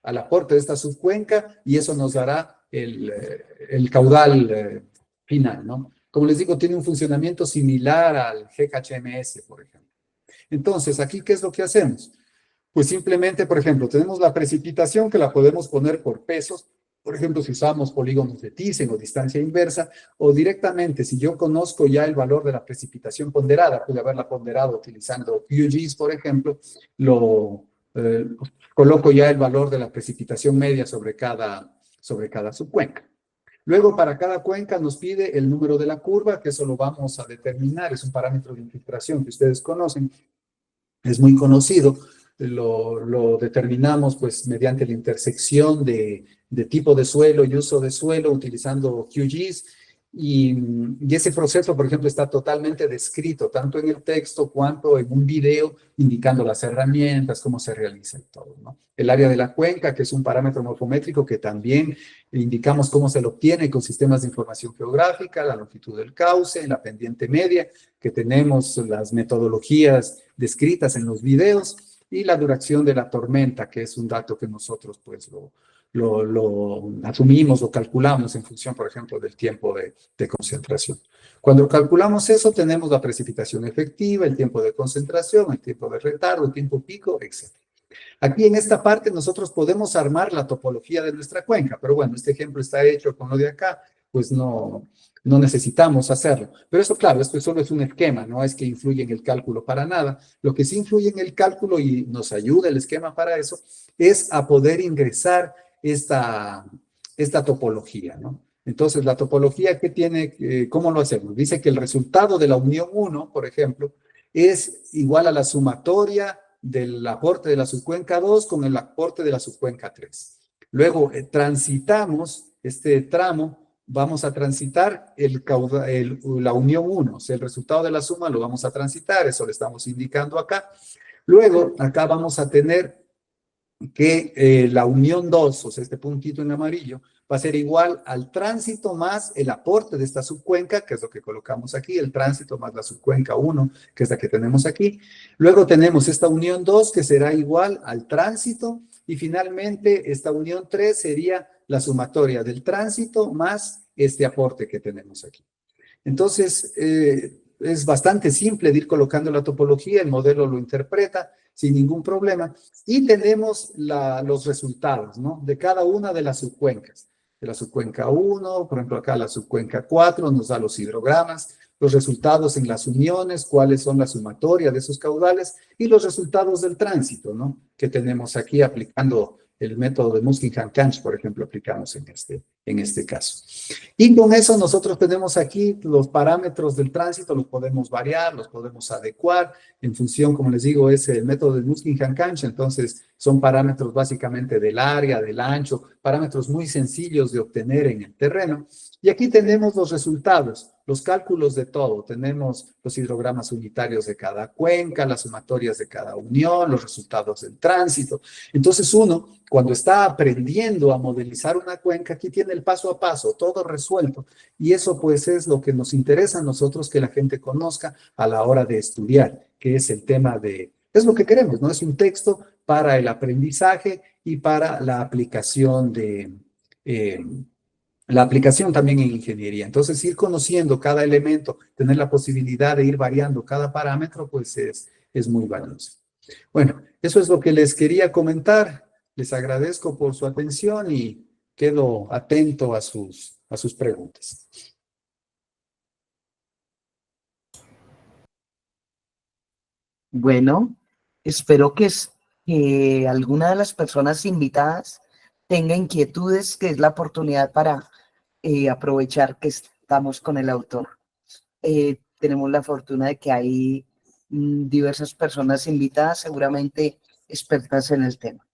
al aporte de esta subcuenca y eso nos dará el caudal final, ¿no? Como les digo, tiene un funcionamiento similar al GHMS, por ejemplo. Entonces, aquí, ¿qué es lo que hacemos? Pues simplemente, por ejemplo, tenemos la precipitación que la podemos poner por pesos, por ejemplo, si usamos polígonos de Thyssen o distancia inversa, o directamente, si yo conozco ya el valor de la precipitación ponderada, pude haberla ponderado utilizando QGIS, por ejemplo, coloco ya el valor de la precipitación media sobre cada subcuenca. Luego, para cada cuenca nos pide el número de la curva, que eso lo vamos a determinar, es un parámetro de infiltración que ustedes conocen, es muy conocido, lo determinamos pues mediante la intersección de tipo de suelo y uso de suelo utilizando QGIS, y ese proceso, por ejemplo, está totalmente descrito, tanto en el texto cuanto en un video, indicando las herramientas, cómo se realiza y todo, ¿no? El área de la cuenca, que es un parámetro morfométrico que también indicamos cómo se lo obtiene con sistemas de información geográfica, la longitud del cauce, la pendiente media, que tenemos las metodologías descritas en los videos, y la duración de la tormenta, que es un dato que nosotros pues lo asumimos o calculamos en función, por ejemplo, del tiempo de concentración. Cuando calculamos eso, tenemos la precipitación efectiva, el tiempo de concentración, el tiempo de retardo, el tiempo pico, etc. Aquí en esta parte nosotros podemos armar la topología de nuestra cuenca, pero bueno, este ejemplo está hecho con lo de acá, pues no necesitamos hacerlo. Pero eso, claro, esto solo es un esquema, no es que influye en el cálculo para nada. Lo que sí influye en el cálculo y nos ayuda el esquema para eso es a poder ingresar esta topología, ¿no? Entonces, la topología que tiene, ¿cómo lo hacemos? Dice que el resultado de la unión 1, por ejemplo, es igual a la sumatoria del aporte de la subcuenca 2 con el aporte de la subcuenca 3. Luego, transitamos este tramo, vamos a transitar la unión 1, o sea, el resultado de la suma lo vamos a transitar, eso le estamos indicando acá. Luego, acá vamos a tener que la unión 2, o sea, este puntito en amarillo, va a ser igual al tránsito más el aporte de esta subcuenca, que es lo que colocamos aquí, el tránsito más la subcuenca 1, que es la que tenemos aquí. Luego tenemos esta unión 2, que será igual al tránsito, y finalmente esta unión 3 sería la sumatoria del tránsito más este aporte que tenemos aquí. Entonces, es bastante simple de ir colocando la topología, el modelo lo interpreta sin ningún problema, y tenemos los resultados, ¿no? De cada una de las subcuencas. De la subcuenca 1, por ejemplo, acá la subcuenca 4 nos da los hidrogramas, los resultados en las uniones, cuáles son la sumatoria de esos caudales, y los resultados del tránsito, ¿no? Que tenemos aquí aplicando el método de Muskinghan-Canch, por ejemplo, aplicamos en este caso. Y con eso nosotros tenemos aquí los parámetros del tránsito, los podemos variar, los podemos adecuar en función, como les digo, es el método de Muskinghan-Canch, entonces son parámetros básicamente del área, del ancho, parámetros muy sencillos de obtener en el terreno. Y aquí tenemos los resultados, los cálculos de todo. Tenemos los hidrogramas unitarios de cada cuenca, las sumatorias de cada unión, los resultados del tránsito. Entonces uno, cuando está aprendiendo a modelizar una cuenca, aquí tiene el paso a paso, todo resuelto. Y eso pues es lo que nos interesa a nosotros que la gente conozca a la hora de estudiar, que es el tema es lo que queremos, ¿no? Es un texto para el aprendizaje y para la aplicación eh, la aplicación también en ingeniería. Entonces, ir conociendo cada elemento, tener la posibilidad de ir variando cada parámetro, pues es muy valioso. Bueno, eso es lo que les quería comentar. Les agradezco por su atención y quedo atento a sus preguntas. Bueno, espero que alguna de las personas invitadas tenga inquietudes, que es la oportunidad para aprovechar que estamos con el autor. Tenemos la fortuna de que hay diversas personas invitadas, seguramente expertas en el tema.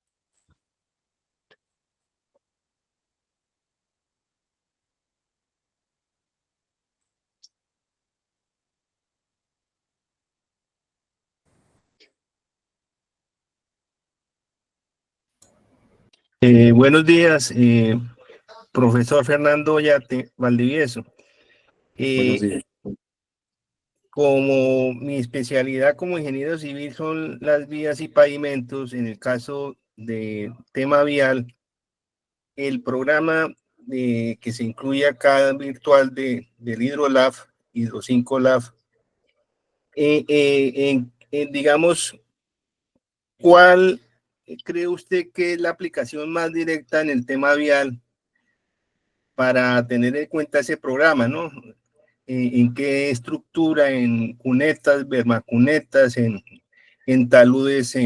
Buenos días, profesor Fernando Ollate Valdivieso. Buenos días. Como mi especialidad como ingeniero civil son las vías y pavimentos, en el caso de tema vial, el programa que se incluye acá virtual del HidroLab, Hidro 5 Lab, digamos, ¿cuál cree usted que es la aplicación más directa en el tema vial para tener en cuenta ese programa, ¿no? ¿En qué estructura? ¿En cunetas, vermacunetas, en taludes,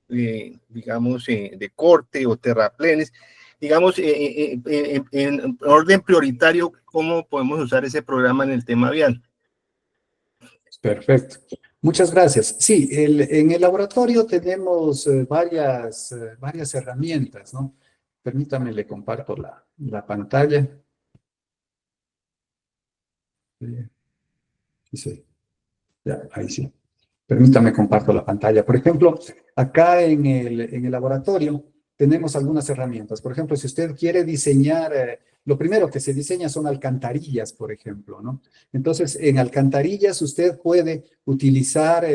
digamos, de corte o terraplenes? Digamos, en orden prioritario, ¿cómo podemos usar ese programa en el tema vial? Perfecto. Muchas gracias. Sí, en el laboratorio tenemos varias herramientas, ¿no? Permítame, le comparto la pantalla. Sí, sí. Ya, ahí sí. Permítame, comparto la pantalla. Por ejemplo, acá en el laboratorio tenemos algunas herramientas. Por ejemplo, si usted quiere diseñar, lo primero que se diseña son alcantarillas, por ejemplo, ¿no? Entonces, en alcantarillas usted puede utilizar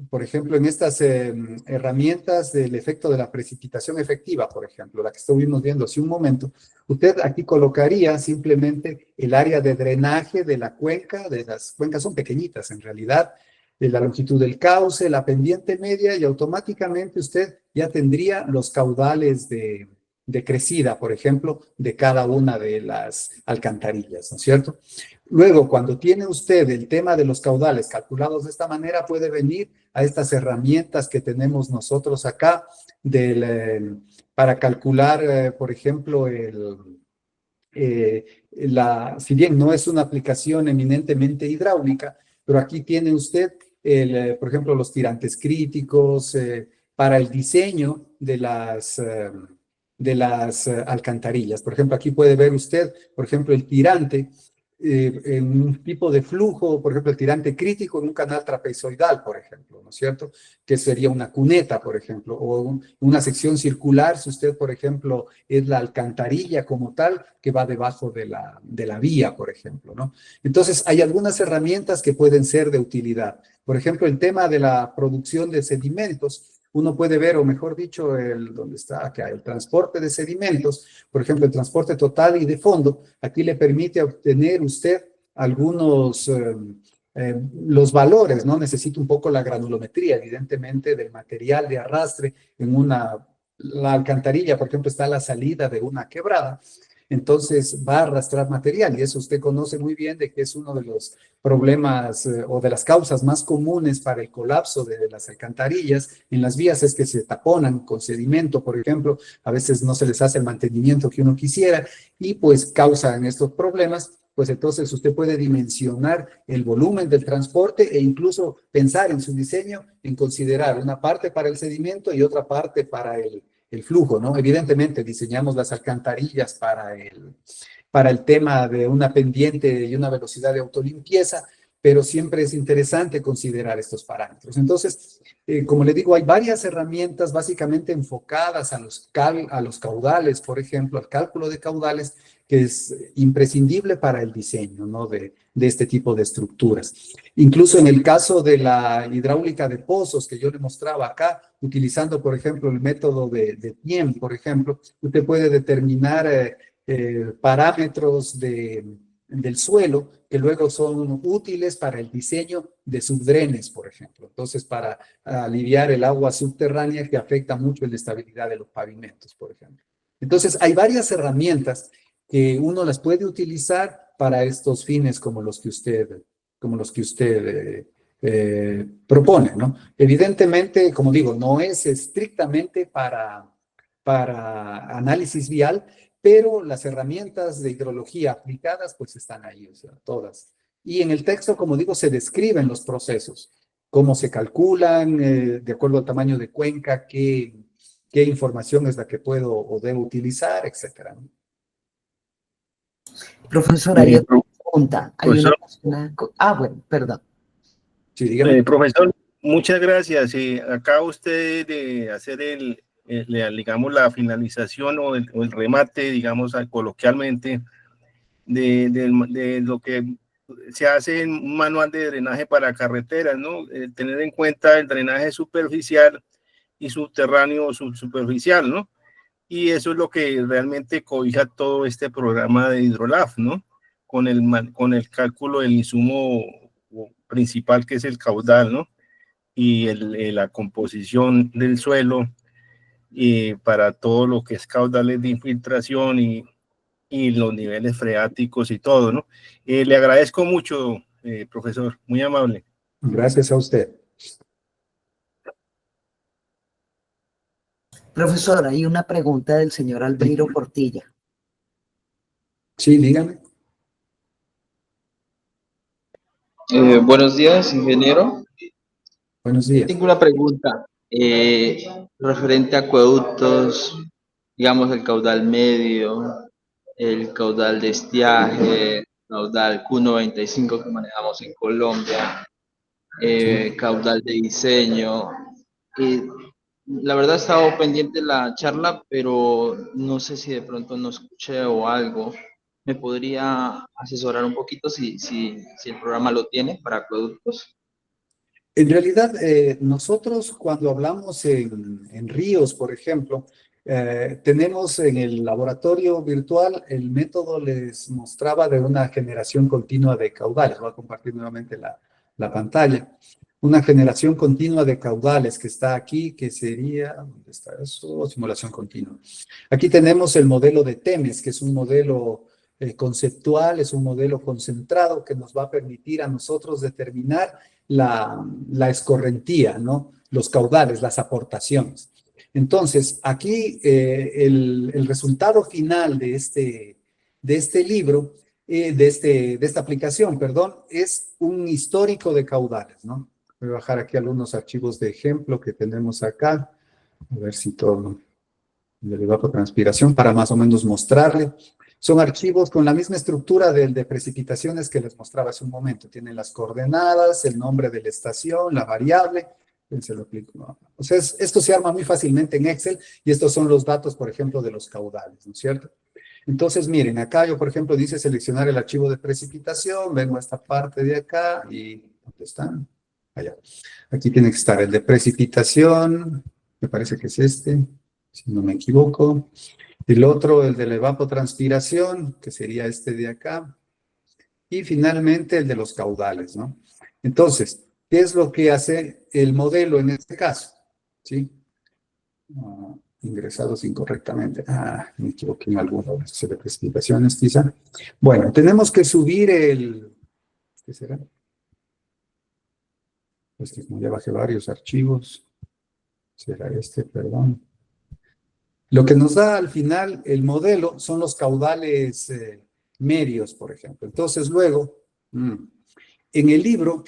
por ejemplo, en estas herramientas del efecto de la precipitación efectiva, por ejemplo, la que estuvimos viendo hace un momento, usted aquí colocaría simplemente el área de drenaje de la cuenca, de las cuencas son pequeñitas en realidad, de la longitud del cauce, la pendiente media, y automáticamente usted ya tendría los caudales de crecida, por ejemplo, de cada una de las alcantarillas, ¿no es cierto? Luego, cuando tiene usted el tema de los caudales calculados de esta manera, puede venir a estas herramientas que tenemos nosotros acá para calcular, por ejemplo, si bien no es una aplicación eminentemente hidráulica, pero aquí tiene usted, por ejemplo, los tirantes críticos para el diseño de las alcantarillas. Por ejemplo, aquí puede ver usted, por ejemplo, el tirante en un tipo de flujo, por ejemplo, el tirante crítico en un canal trapezoidal, por ejemplo, ¿no es cierto? Que sería una cuneta, por ejemplo, o una sección circular, si usted, por ejemplo, es la alcantarilla como tal, que va debajo de la vía, por ejemplo, ¿no? Entonces, hay algunas herramientas que pueden ser de utilidad. Por ejemplo, el tema de la producción de sedimentos, uno puede ver, o mejor dicho, ¿dónde está acá? El transporte de sedimentos, por ejemplo, el transporte total y de fondo, aquí le permite obtener usted algunos, los valores, ¿no? Necesita un poco la granulometría, evidentemente, del material de arrastre la alcantarilla, por ejemplo, está a la salida de una quebrada, entonces va a arrastrar material, y eso usted conoce muy bien de que es uno de los problemas o de las causas más comunes para el colapso de las alcantarillas en las vías es que se taponan con sedimento, por ejemplo, a veces no se les hace el mantenimiento que uno quisiera y pues causan estos problemas. Pues entonces usted puede dimensionar el volumen del transporte e incluso pensar en su diseño en considerar una parte para el sedimento y otra parte para el flujo, ¿no? Evidentemente diseñamos las alcantarillas para el tema de una pendiente y una velocidad de autolimpieza, pero siempre es interesante considerar estos parámetros. Entonces, como le digo, hay varias herramientas básicamente enfocadas a los caudales, por ejemplo, al cálculo de caudales, que es imprescindible para el diseño, ¿no? de este tipo de estructuras. Incluso en el caso de la hidráulica de pozos que yo le mostraba acá, utilizando, por ejemplo, el método de TIEM, por ejemplo, usted puede determinar parámetros del suelo que luego son útiles para el diseño de subdrenes, por ejemplo. Entonces, para aliviar el agua subterránea que afecta mucho la estabilidad de los pavimentos, por ejemplo. Entonces, hay varias herramientas que uno las puede utilizar para estos fines como los que usted propone, ¿no? Evidentemente, como digo, no es estrictamente para análisis vial, pero las herramientas de hidrología aplicadas pues están ahí, o sea, todas. Y en el texto, como digo, se describen los procesos, cómo se calculan, de acuerdo al tamaño de cuenca, qué información es la que puedo o debo utilizar, etcétera, ¿no? Profesor, hay otra Pro- pregunta. Hay una profesor, persona. Bueno, perdón. Sí, dígame. profesor, muchas gracias. Acaba usted de hacer digamos, la finalización o el remate, digamos, coloquialmente, de lo que se hace en un manual de drenaje para carreteras, ¿no? Tener en cuenta el drenaje superficial y subterráneo subsuperficial, ¿no? Y eso es lo que realmente cobija todo este programa de Hidrolab, ¿no? Con el cálculo del insumo principal, que es el caudal, ¿no? Y la composición del suelo para todo lo que es caudales de infiltración y los niveles freáticos y todo, ¿no? Le agradezco mucho, profesor, muy amable. Gracias a usted. Profesor, hay una pregunta del señor Albeiro Portilla. Sí, dígame. Buenos días, ingeniero. Buenos días. Tengo una pregunta referente a acueductos, digamos el caudal medio, el caudal de estiaje, caudal Q95 que manejamos en Colombia, Sí. caudal de diseño. Y la verdad he estado pendiente de la charla, pero no sé si de pronto no escuché o algo. ¿Me podría asesorar un poquito si el programa lo tiene para acueductos? En realidad, nosotros cuando hablamos en ríos, por ejemplo, tenemos en el laboratorio virtual, el método les mostraba de una generación continua de caudales. Voy a compartir nuevamente la pantalla. Una generación continua de caudales que está aquí, que sería, ¿dónde está eso? Simulación continua. Aquí tenemos el modelo de TEMES, que es un modelo conceptual, es un modelo concentrado que nos va a permitir a nosotros determinar la escorrentía, ¿no? Los caudales, las aportaciones. Entonces, aquí el resultado final de este libro, de esta aplicación, perdón, es un histórico de caudales, ¿no? Voy a bajar aquí algunos archivos de ejemplo que tenemos acá, a ver si todo le va por transpiración para más o menos mostrarle. Son archivos con la misma estructura del de precipitaciones que les mostraba hace un momento. Tienen las coordenadas, el nombre de la estación, la variable. Se lo aplico. O sea, esto se arma muy fácilmente en Excel y estos son los datos, por ejemplo, de los caudales, ¿no es cierto? Entonces, miren, acá yo, por ejemplo, dice seleccionar el archivo de precipitación, vengo a esta parte de acá y ¿dónde están? Allá. Aquí tiene que estar el de precipitación, me parece que es este, si no me equivoco. El otro, el de la evapotranspiración, que sería este de acá. Y finalmente el de los caudales, ¿no? Entonces, ¿qué es lo que hace el modelo en este caso? ¿Sí? Ingresados incorrectamente. Me equivoqué en alguno de esas precipitaciones, quizá. Bueno, tenemos que subir ¿qué será? Pues que como ya bajé varios archivos. Será este, perdón. Lo que nos da al final el modelo son los caudales medios, por ejemplo. Entonces, luego, en el libro,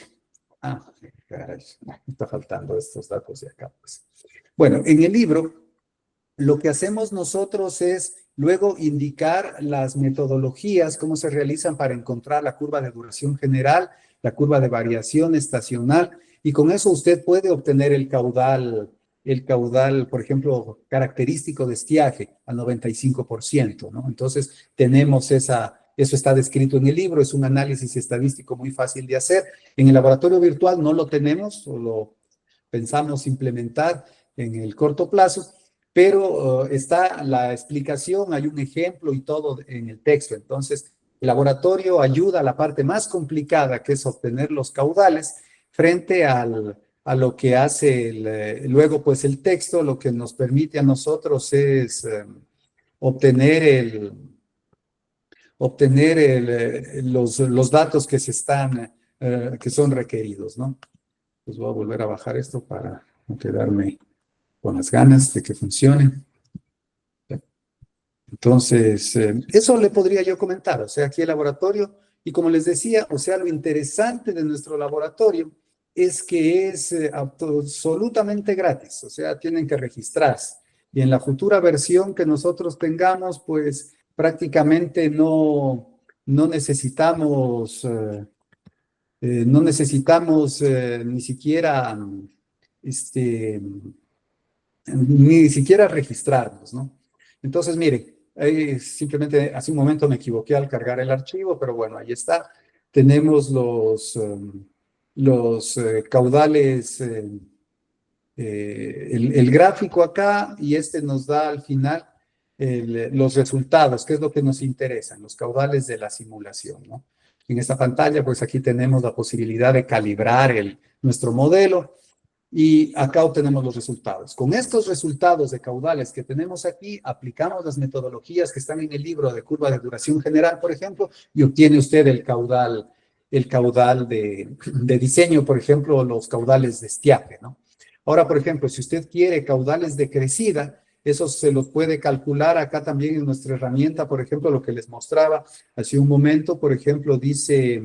caray, está faltando estos datos de acá, pues. Bueno, en el libro, lo que hacemos nosotros es luego indicar las metodologías, cómo se realizan para encontrar la curva de duración general, la curva de variación estacional, y con eso usted puede obtener el caudal, por ejemplo, característico de estiaje al 95%, ¿no? Entonces, tenemos eso está descrito en el libro, es un análisis estadístico muy fácil de hacer. En el laboratorio virtual no lo tenemos, o lo pensamos implementar en el corto plazo, pero está la explicación, hay un ejemplo y todo en el texto. Entonces, el laboratorio ayuda a la parte más complicada, que es obtener los caudales, frente a lo que hace luego, pues el texto, lo que nos permite a nosotros es obtener los datos que que son requeridos, ¿no? Pues voy a volver a bajar esto para no quedarme con las ganas de que funcione. Entonces, eso le podría yo comentar. O sea, aquí el laboratorio, y como les decía, o sea, lo interesante de nuestro laboratorio es que es absolutamente gratis. O sea, tienen que registrarse. Y en la futura versión que nosotros tengamos, pues prácticamente no necesitamos, ni siquiera ni siquiera registrarnos, ¿no? Entonces, miren, simplemente hace un momento me equivoqué al cargar el archivo, pero bueno, ahí está. Tenemos los caudales, el gráfico acá, y este nos da al final los resultados, que es lo que nos interesa, los caudales de la simulación, ¿no? En esta pantalla, pues aquí tenemos la posibilidad de calibrar nuestro modelo. Y acá obtenemos los resultados. Con estos resultados de caudales que tenemos aquí, aplicamos las metodologías que están en el libro de curva de duración general, por ejemplo, y obtiene usted el caudal de diseño, por ejemplo, los caudales de estiaje, ¿no? Ahora, por ejemplo, si usted quiere caudales de crecida, esos se los puede calcular acá también en nuestra herramienta, por ejemplo, lo que les mostraba hace un momento, por ejemplo, dice...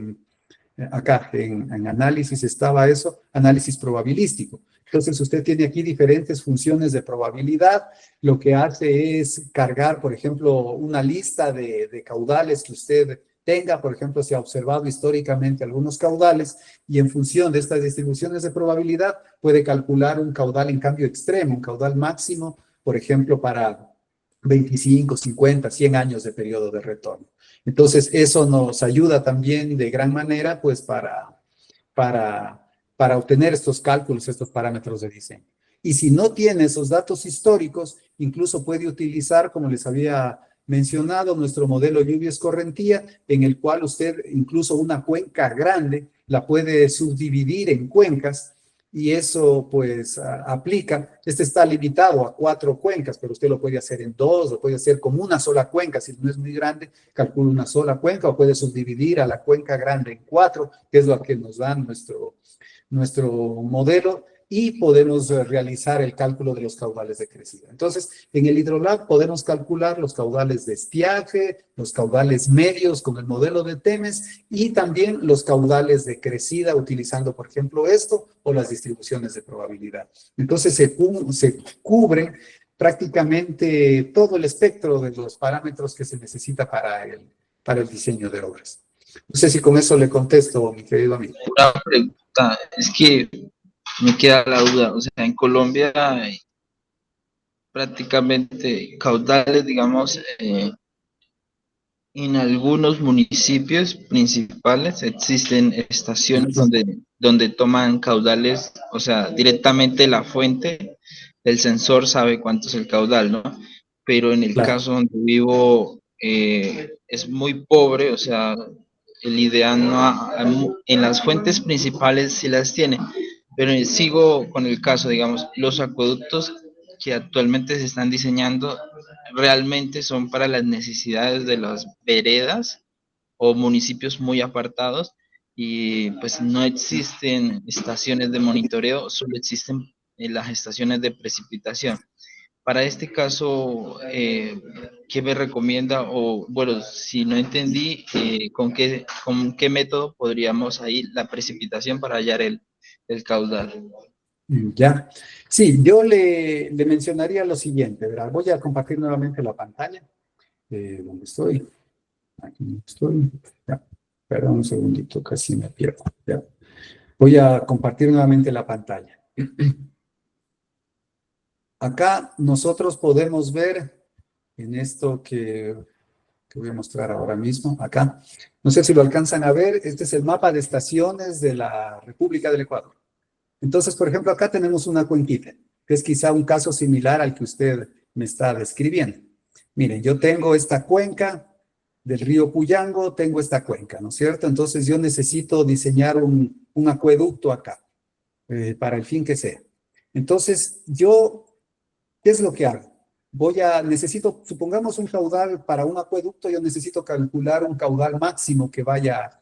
Acá en análisis estaba eso, análisis probabilístico. Entonces usted tiene aquí diferentes funciones de probabilidad. Lo que hace es cargar, por ejemplo, una lista de caudales que usted tenga, por ejemplo, se ha observado históricamente algunos caudales y en función de estas distribuciones de probabilidad puede calcular un caudal en cambio extremo, un caudal máximo, por ejemplo, para 25, 50, 100 años de periodo de retorno. Entonces, eso nos ayuda también de gran manera, pues, para obtener estos cálculos, estos parámetros de diseño. Y si no tiene esos datos históricos, incluso puede utilizar, como les había mencionado, nuestro modelo lluvia-escorrentía, en el cual usted incluso una cuenca grande la puede subdividir en cuencas y eso pues aplica. Este está limitado a 4 cuencas, pero usted lo puede hacer en 2, lo puede hacer como una sola cuenca, si no es muy grande, calcula una sola cuenca o puede subdividir a la cuenca grande en 4, que es lo que nos da nuestro modelo y podemos realizar el cálculo de los caudales de crecida. Entonces, en el Hidrolab podemos calcular los caudales de estiaje, los caudales medios con el modelo de Temes y también los caudales de crecida utilizando, por ejemplo, esto o las distribuciones de probabilidad. Entonces, se cubre prácticamente todo el espectro de los parámetros que se necesita para el diseño de obras. No sé si con eso le contesto, mi querido amigo. Una pregunta, es que me queda la duda, o sea, en Colombia hay prácticamente caudales, digamos, en algunos municipios principales existen estaciones donde toman caudales, o sea, directamente la fuente, el sensor sabe cuánto es el caudal, ¿no? Pero en el Claro. caso donde vivo es muy pobre, o sea, el ideal en las fuentes principales sí las tiene, pero sigo con el caso, digamos, los acueductos que actualmente se están diseñando realmente son para las necesidades de las veredas o municipios muy apartados y pues no existen estaciones de monitoreo, solo existen las estaciones de precipitación. Para este caso, ¿qué me recomienda? O bueno, si no entendí, con qué método podríamos ahí la precipitación para hallar el caudal? Ya. Sí, yo le mencionaría lo siguiente, ¿verdad? Voy a compartir nuevamente la pantalla. ¿Dónde estoy? Aquí estoy. Ya. Perdón un segundito, casi me pierdo. Ya. Voy a compartir nuevamente la pantalla. Acá nosotros podemos ver en esto que voy a mostrar ahora mismo, acá. No sé si lo alcanzan a ver, este es el mapa de estaciones de la República del Ecuador. Entonces, por ejemplo, acá tenemos una cuenquita, que es quizá un caso similar al que usted me está describiendo. Miren, yo tengo esta cuenca del río Puyango, tengo esta cuenca, ¿no es cierto? Entonces yo necesito diseñar un acueducto acá, para el fin que sea. Entonces, ¿qué es lo que hago? Supongamos un caudal para un acueducto, yo necesito calcular un caudal máximo que vaya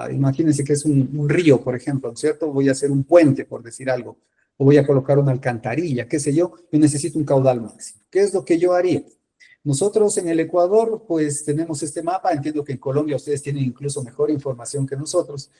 imagínense que es un río, por ejemplo, ¿no es cierto? Voy a hacer un puente, por decir algo, o voy a colocar una alcantarilla, qué sé yo necesito un caudal máximo. ¿Qué es lo que yo haría? Nosotros en el Ecuador, pues tenemos este mapa, entiendo que en Colombia ustedes tienen incluso mejor información que nosotros,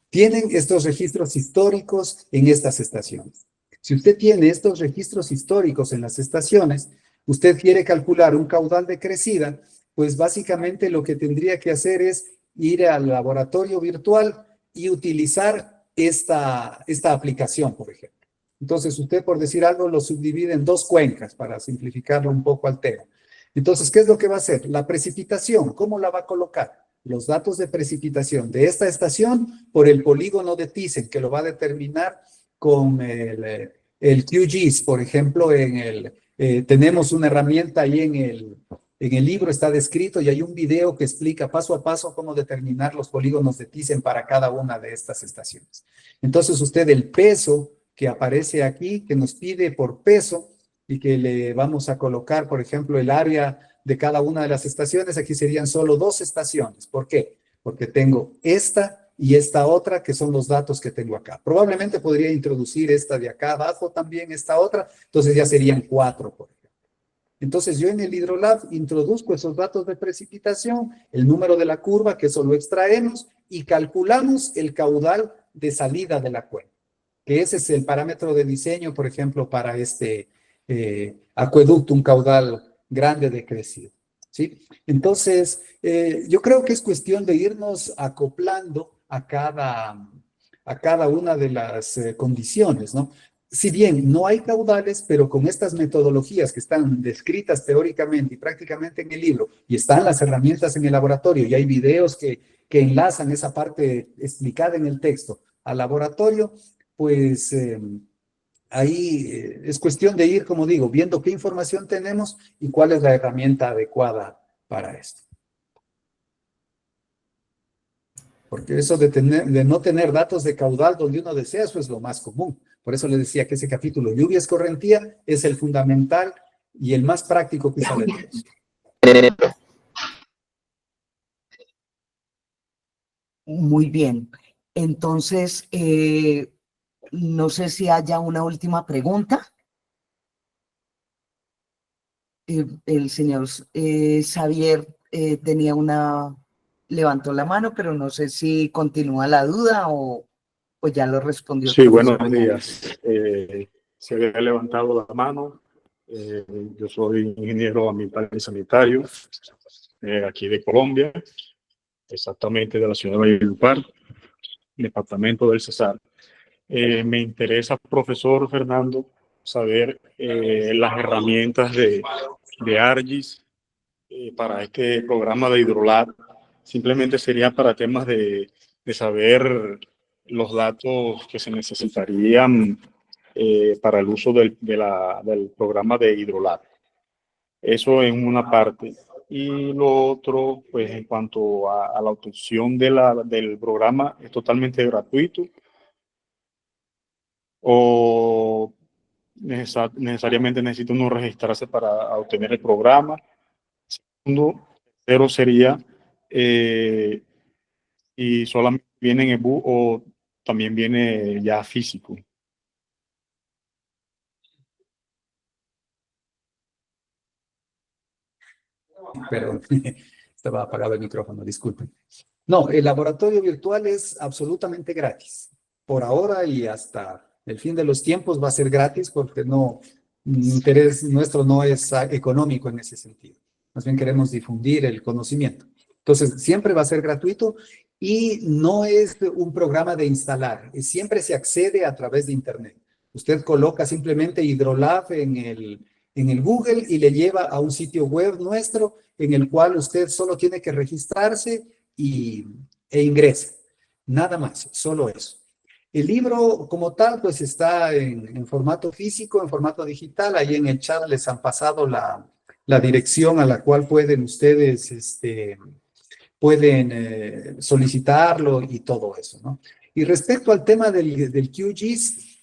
tienen estos registros históricos en estas estaciones. Si usted tiene estos registros históricos en las estaciones, usted quiere calcular un caudal de crecida, pues básicamente lo que tendría que hacer es ir al laboratorio virtual y utilizar esta aplicación, por ejemplo. Entonces, usted, por decir algo, lo subdivide en 2 cuencas para simplificarlo un poco al tema. Entonces, ¿qué es lo que va a hacer? La precipitación, ¿cómo la va a colocar? Los datos de precipitación de esta estación por el polígono de Thyssen, que lo va a determinar con el QGIS, por ejemplo, tenemos una herramienta ahí en el libro, está descrito y hay un video que explica paso a paso cómo determinar los polígonos de Thyssen para cada una de estas estaciones. Entonces usted el peso que aparece aquí, que nos pide por peso y que le vamos a colocar, por ejemplo, el área de cada una de las estaciones, aquí serían solo 2 estaciones. ¿Por qué? Porque tengo esta y esta otra, que son los datos que tengo acá. Probablemente podría introducir esta de acá abajo también, esta otra, entonces ya serían 4, por ejemplo. Entonces yo en el Hidrolab introduzco esos datos de precipitación, el número de la curva, que eso lo extraemos, y calculamos el caudal de salida de la cuenca, que ese es el parámetro de diseño, por ejemplo, para este acueducto, un caudal grande de crecida. ¿sí? Entonces, yo creo que es cuestión de irnos acoplando a cada una de las condiciones, ¿no? Si bien no hay caudales, pero con estas metodologías que están descritas teóricamente y prácticamente en el libro, y están las herramientas en el laboratorio, y hay videos que enlazan esa parte explicada en el texto al laboratorio, pues ahí es cuestión de ir, como digo, viendo qué información tenemos y cuál es la herramienta adecuada para esto. Porque eso de no tener datos de caudal donde uno desea, eso es lo más común. Por eso les decía que ese capítulo, lluvia escorrentía, es el fundamental y el más práctico quizá de todos. Muy bien. Entonces, no sé si haya una última pregunta. El señor Xavier levantó la mano, pero no sé si continúa la duda o ya lo respondió el Sí, profesor. buenos días. Se había levantado la mano. Yo soy ingeniero ambiental y sanitario aquí de Colombia, exactamente de la ciudad de Valledupar, departamento del Cesar. Me interesa, profesor Fernando, saber las herramientas de ARGIS para este programa de Hidrolab. Simplemente sería para temas de saber los datos que se necesitarían para el uso del programa de Hidrolab. Eso en una parte. Y lo otro, pues en cuanto a la obtención del programa, ¿es totalmente gratuito o necesariamente necesita uno registrarse para obtener el programa? Segundo, tercero sería y solamente viene en ebook o también viene ya físico. Perdón, estaba apagado el micrófono, disculpen. No, el laboratorio virtual es absolutamente gratis. Por ahora y hasta el fin de los tiempos va a ser gratis porque no, el interés nuestro no es económico en ese sentido. Más bien queremos difundir el conocimiento. Entonces, siempre va a ser gratuito y no es un programa de instalar. Siempre se accede a través de Internet. Usted coloca simplemente Hidrolab en el Google y le lleva a un sitio web nuestro en el cual usted solo tiene que registrarse e ingresa. Nada más, solo eso. El libro como tal, pues está en formato físico, en formato digital. Ahí en el chat les han pasado la dirección a la cual pueden ustedes solicitarlo y todo eso, ¿no? Y respecto al tema del QGIS,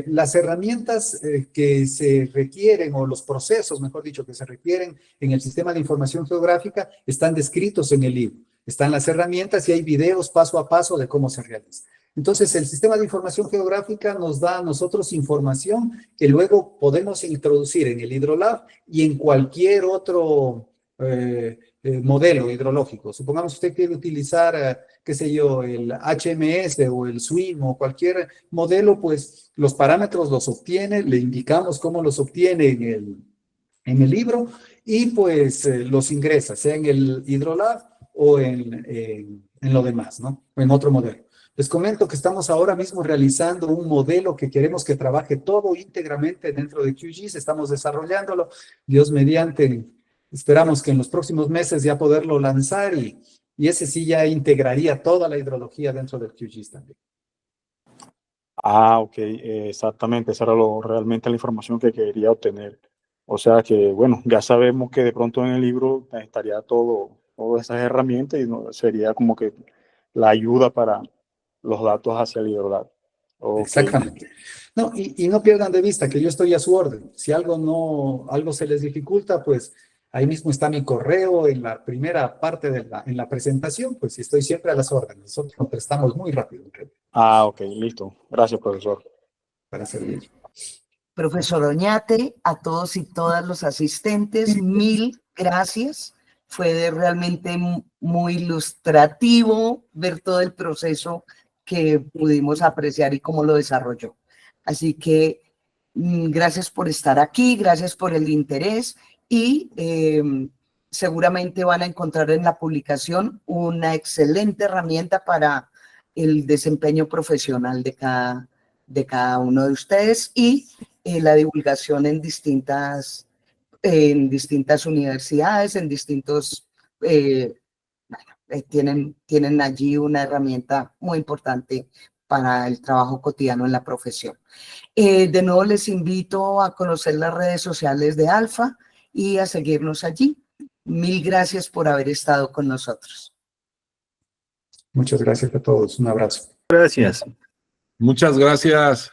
las herramientas que se requieren, o los procesos, mejor dicho, que se requieren en el sistema de información geográfica, están descritos en el libro. Están las herramientas y hay videos paso a paso de cómo se realiza. Entonces, el sistema de información geográfica nos da a nosotros información que luego podemos introducir en el Hidrolab y en cualquier otro modelo hidrológico. Supongamos usted quiere utilizar, qué sé yo, el HMS o el SWIM o cualquier modelo, pues los parámetros los obtiene, le indicamos cómo los obtiene en el libro y pues los ingresa, sea en el Hidrolab o en lo demás, ¿no? O en otro modelo. Les comento que estamos ahora mismo realizando un modelo que queremos que trabaje todo íntegramente dentro de QGIS. Estamos desarrollándolo. Dios mediante, esperamos que en los próximos meses ya poderlo lanzar y ese sí ya integraría toda la hidrología dentro del QGIS también. Ah, ok, exactamente. Esa era realmente la información que quería obtener. O sea que, bueno, ya sabemos que de pronto en el libro estaría todas esas herramientas y sería como que la ayuda para los datos hacia el Hidrolab. Okay. Exactamente. No, y no pierdan de vista que yo estoy a su orden. Si algo se les dificulta, pues ahí mismo está mi correo en la primera parte en la presentación, pues estoy siempre a las órdenes. Nosotros contestamos muy rápido. Ah, ok, listo. Gracias, profesor. Para servir. Profesor Oñate, a todos y todas los asistentes, mil gracias. Fue realmente muy ilustrativo ver todo el proceso que pudimos apreciar y cómo lo desarrolló. Así que gracias por estar aquí, gracias por el interés y seguramente van a encontrar en la publicación una excelente herramienta para el desempeño profesional de cada uno de ustedes y la divulgación en distintas universidades, en distintos, tienen allí una herramienta muy importante para el trabajo cotidiano en la profesión. De nuevo les invito a conocer las redes sociales de Alfa y a seguirnos allí. Mil gracias por haber estado con nosotros. Muchas gracias a todos. Un abrazo. Gracias. Muchas gracias.